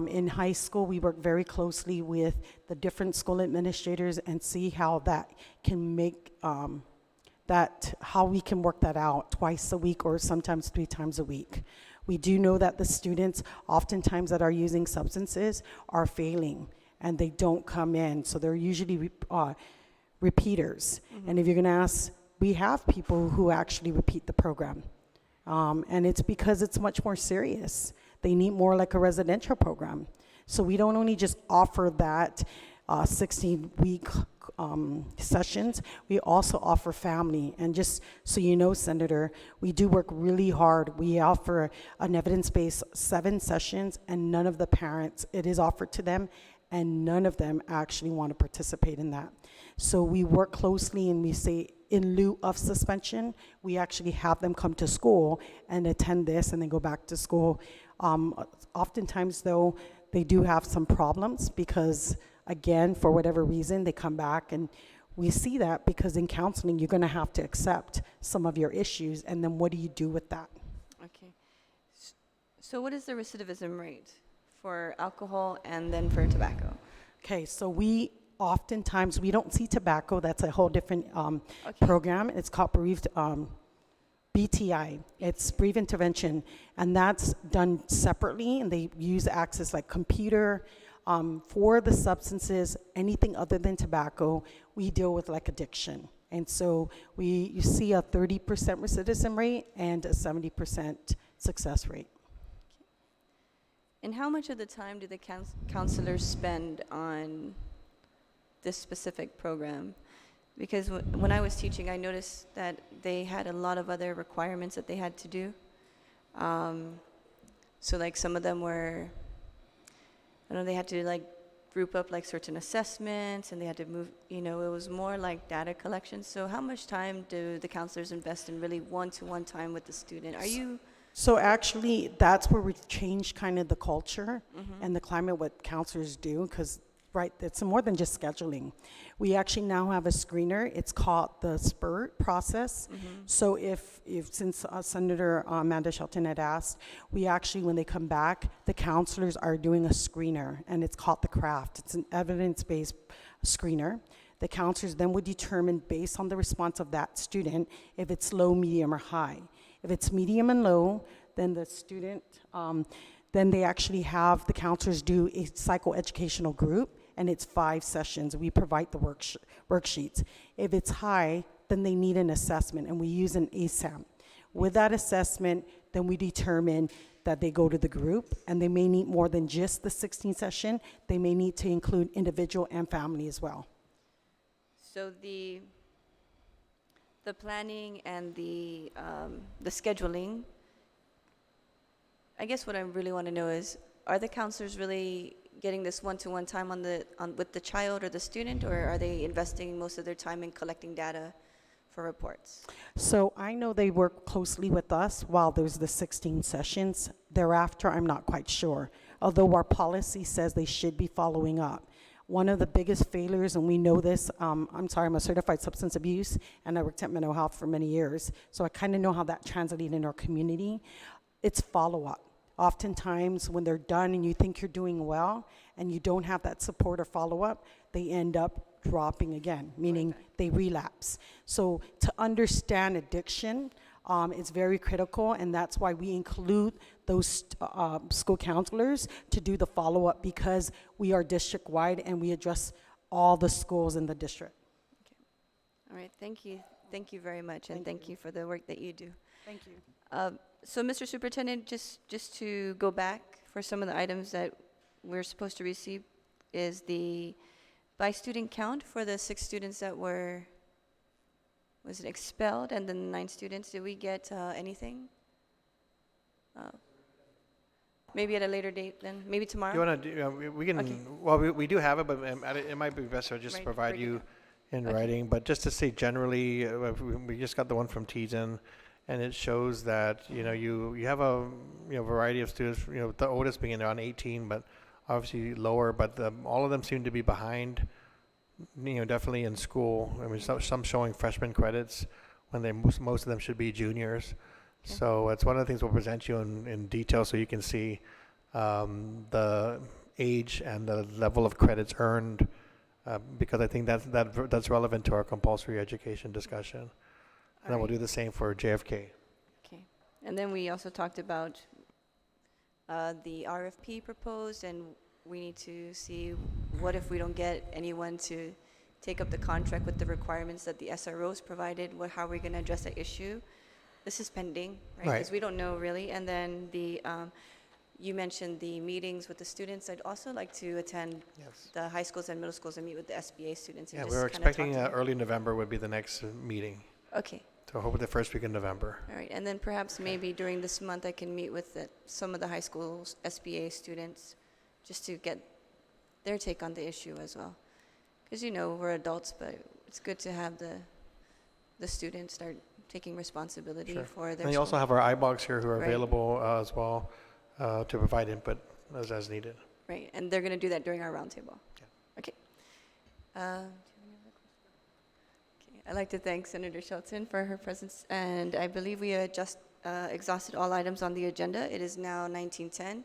In high school, we work very closely with the different school administrators and see how that can make, how we can work that out twice a week or sometimes 3 times a week. We do know that the students oftentimes that are using substances are failing and they don't come in. So they're usually repeaters. And if you're gonna ask, we have people who actually repeat the program. And it's because it's much more serious. They need more like a residential program. So we don't only just offer that 16-week sessions, we also offer family. And just so you know, Senator, we do work really hard. We offer an evidence-based 7 sessions, and none of the parents, it is offered to them, and none of them actually want to participate in that. So we work closely, and we say, in lieu of suspension, we actually have them come to school and attend this and then go back to school. Oftentimes, though, they do have some problems because, again, for whatever reason, they come back, and we see that because in counseling, you're going to have to accept some of your issues, and then what do you do with that? Okay. So what is the recidivism rate for alcohol and then for tobacco? Okay, so we oftentimes, we don't see tobacco. That's a whole different program. It's called bereaved, BTI. It's bereaved intervention, and that's done separately, and they use access like computer. For the substances, anything other than tobacco, we deal with like addiction. And so you see a 30% recidivism rate and a 70% success rate. And how much of the time do the counselors spend on this specific program? Because when I was teaching, I noticed that they had a lot of other requirements that they had to do. So like some of them were, I know they had to like group up like certain assessments, and they had to move, it was more like data collection. So how much time do the counselors invest in really one-to-one time with the student? Are you? So actually, that's where we changed kind of the culture and the climate, what counselors do, because it's more than just scheduling. We actually now have a screener. It's called the SPURT process. So since Senator Amanda Shelton had asked, we actually, when they come back, the counselors are doing a screener, and it's called the CRAFT. It's an evidence-based screener. The counselors then would determine, based on the response of that student, if it's low, medium, or high. If it's medium and low, then the student, then they actually have the counselors do a psychoeducational group, and it's 5 sessions. We provide the worksheets. If it's high, then they need an assessment, and we use an ASAM. With that assessment, then we determine that they go to the group, and they may need more than just the 16 session. They may need to include individual and family as well. So the planning and the scheduling, I guess what I really want to know is, are the counselors really getting this one-to-one time with the child or the student, or are they investing most of their time in collecting data for reports? So I know they work closely with us while there's the 16 sessions. Thereafter, I'm not quite sure, although our policy says they should be following up. One of the biggest failures, and we know this, I'm a certified substance abuse, and I worked at mental health for many years, so I kind of know how that translates in our community. It's follow-up. Oftentimes, when they're done and you think you're doing well, and you don't have that support or follow-up, they end up dropping again, meaning they relapse. So to understand addiction, it's very critical, and that's why we include those school counselors to do the follow-up, because we are district-wide and we address all the schools in the district. Okay. All right, thank you. Thank you very much, and thank you for the work that you do. Thank you. So, Mr. Superintendent, just to go back for some of the items that we're supposed to receive, is the by student count for the 6 students that was it expelled, and then 9 students. Did we get anything? Maybe at a later date then, maybe tomorrow? You want to we can, Okay. well, we do have it, but it might be best to just Right, provide break it you down. in Okay. writing. But just to say generally, we just got the one from Tizen, and it shows that, you have a, variety of students, the oldest being around 18, but obviously lower, but all of them seem to be behind definitely in school. I mean, some showing freshman credits when most of them should be juniors. So it's one of the things we'll present you in detail so you can see the age and the level of credits earned, because I think that's relevant to our compulsory education discussion. And then we'll do the same for JFK. Okay. And then we also talked about the RFP proposed, and we need to see what if we don't get anyone to take up the contract with the requirements that the SROs provided, how are we going to address that issue? This is pending, right? Right. Because we don't know really. And then you mentioned the meetings with the students. I'd also like to attend the high schools and middle schools and meet with the SBA students. And Yeah, just we're kinda talk expecting to them. early November would be the next meeting. Okay. So hopefully the first week in November. All right, and then perhaps maybe during this month, I can meet with some of the high schools, SBA students, just to get their take on the issue as well. Because, we're adults, but it's good to have the students start taking responsibility for their And you also have our iBox here who are Right. available as well to provide input as needed. Right, and they're going to do that during our roundtable. Yeah. Okay. Do you have any other questions? Okay, I'd like to thank Senator Shelton for her presence, and I believe we have just exhausted all items on the agenda. It is now 19:10.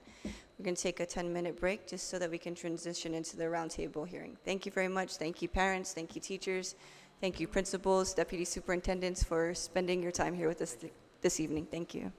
We're going to take a 10-minute break just so that we can transition into the roundtable hearing. Thank you very much. Thank you, parents. Thank you, teachers. Thank you, principals, deputy superintendents, for spending your time here with us this evening. Thank you.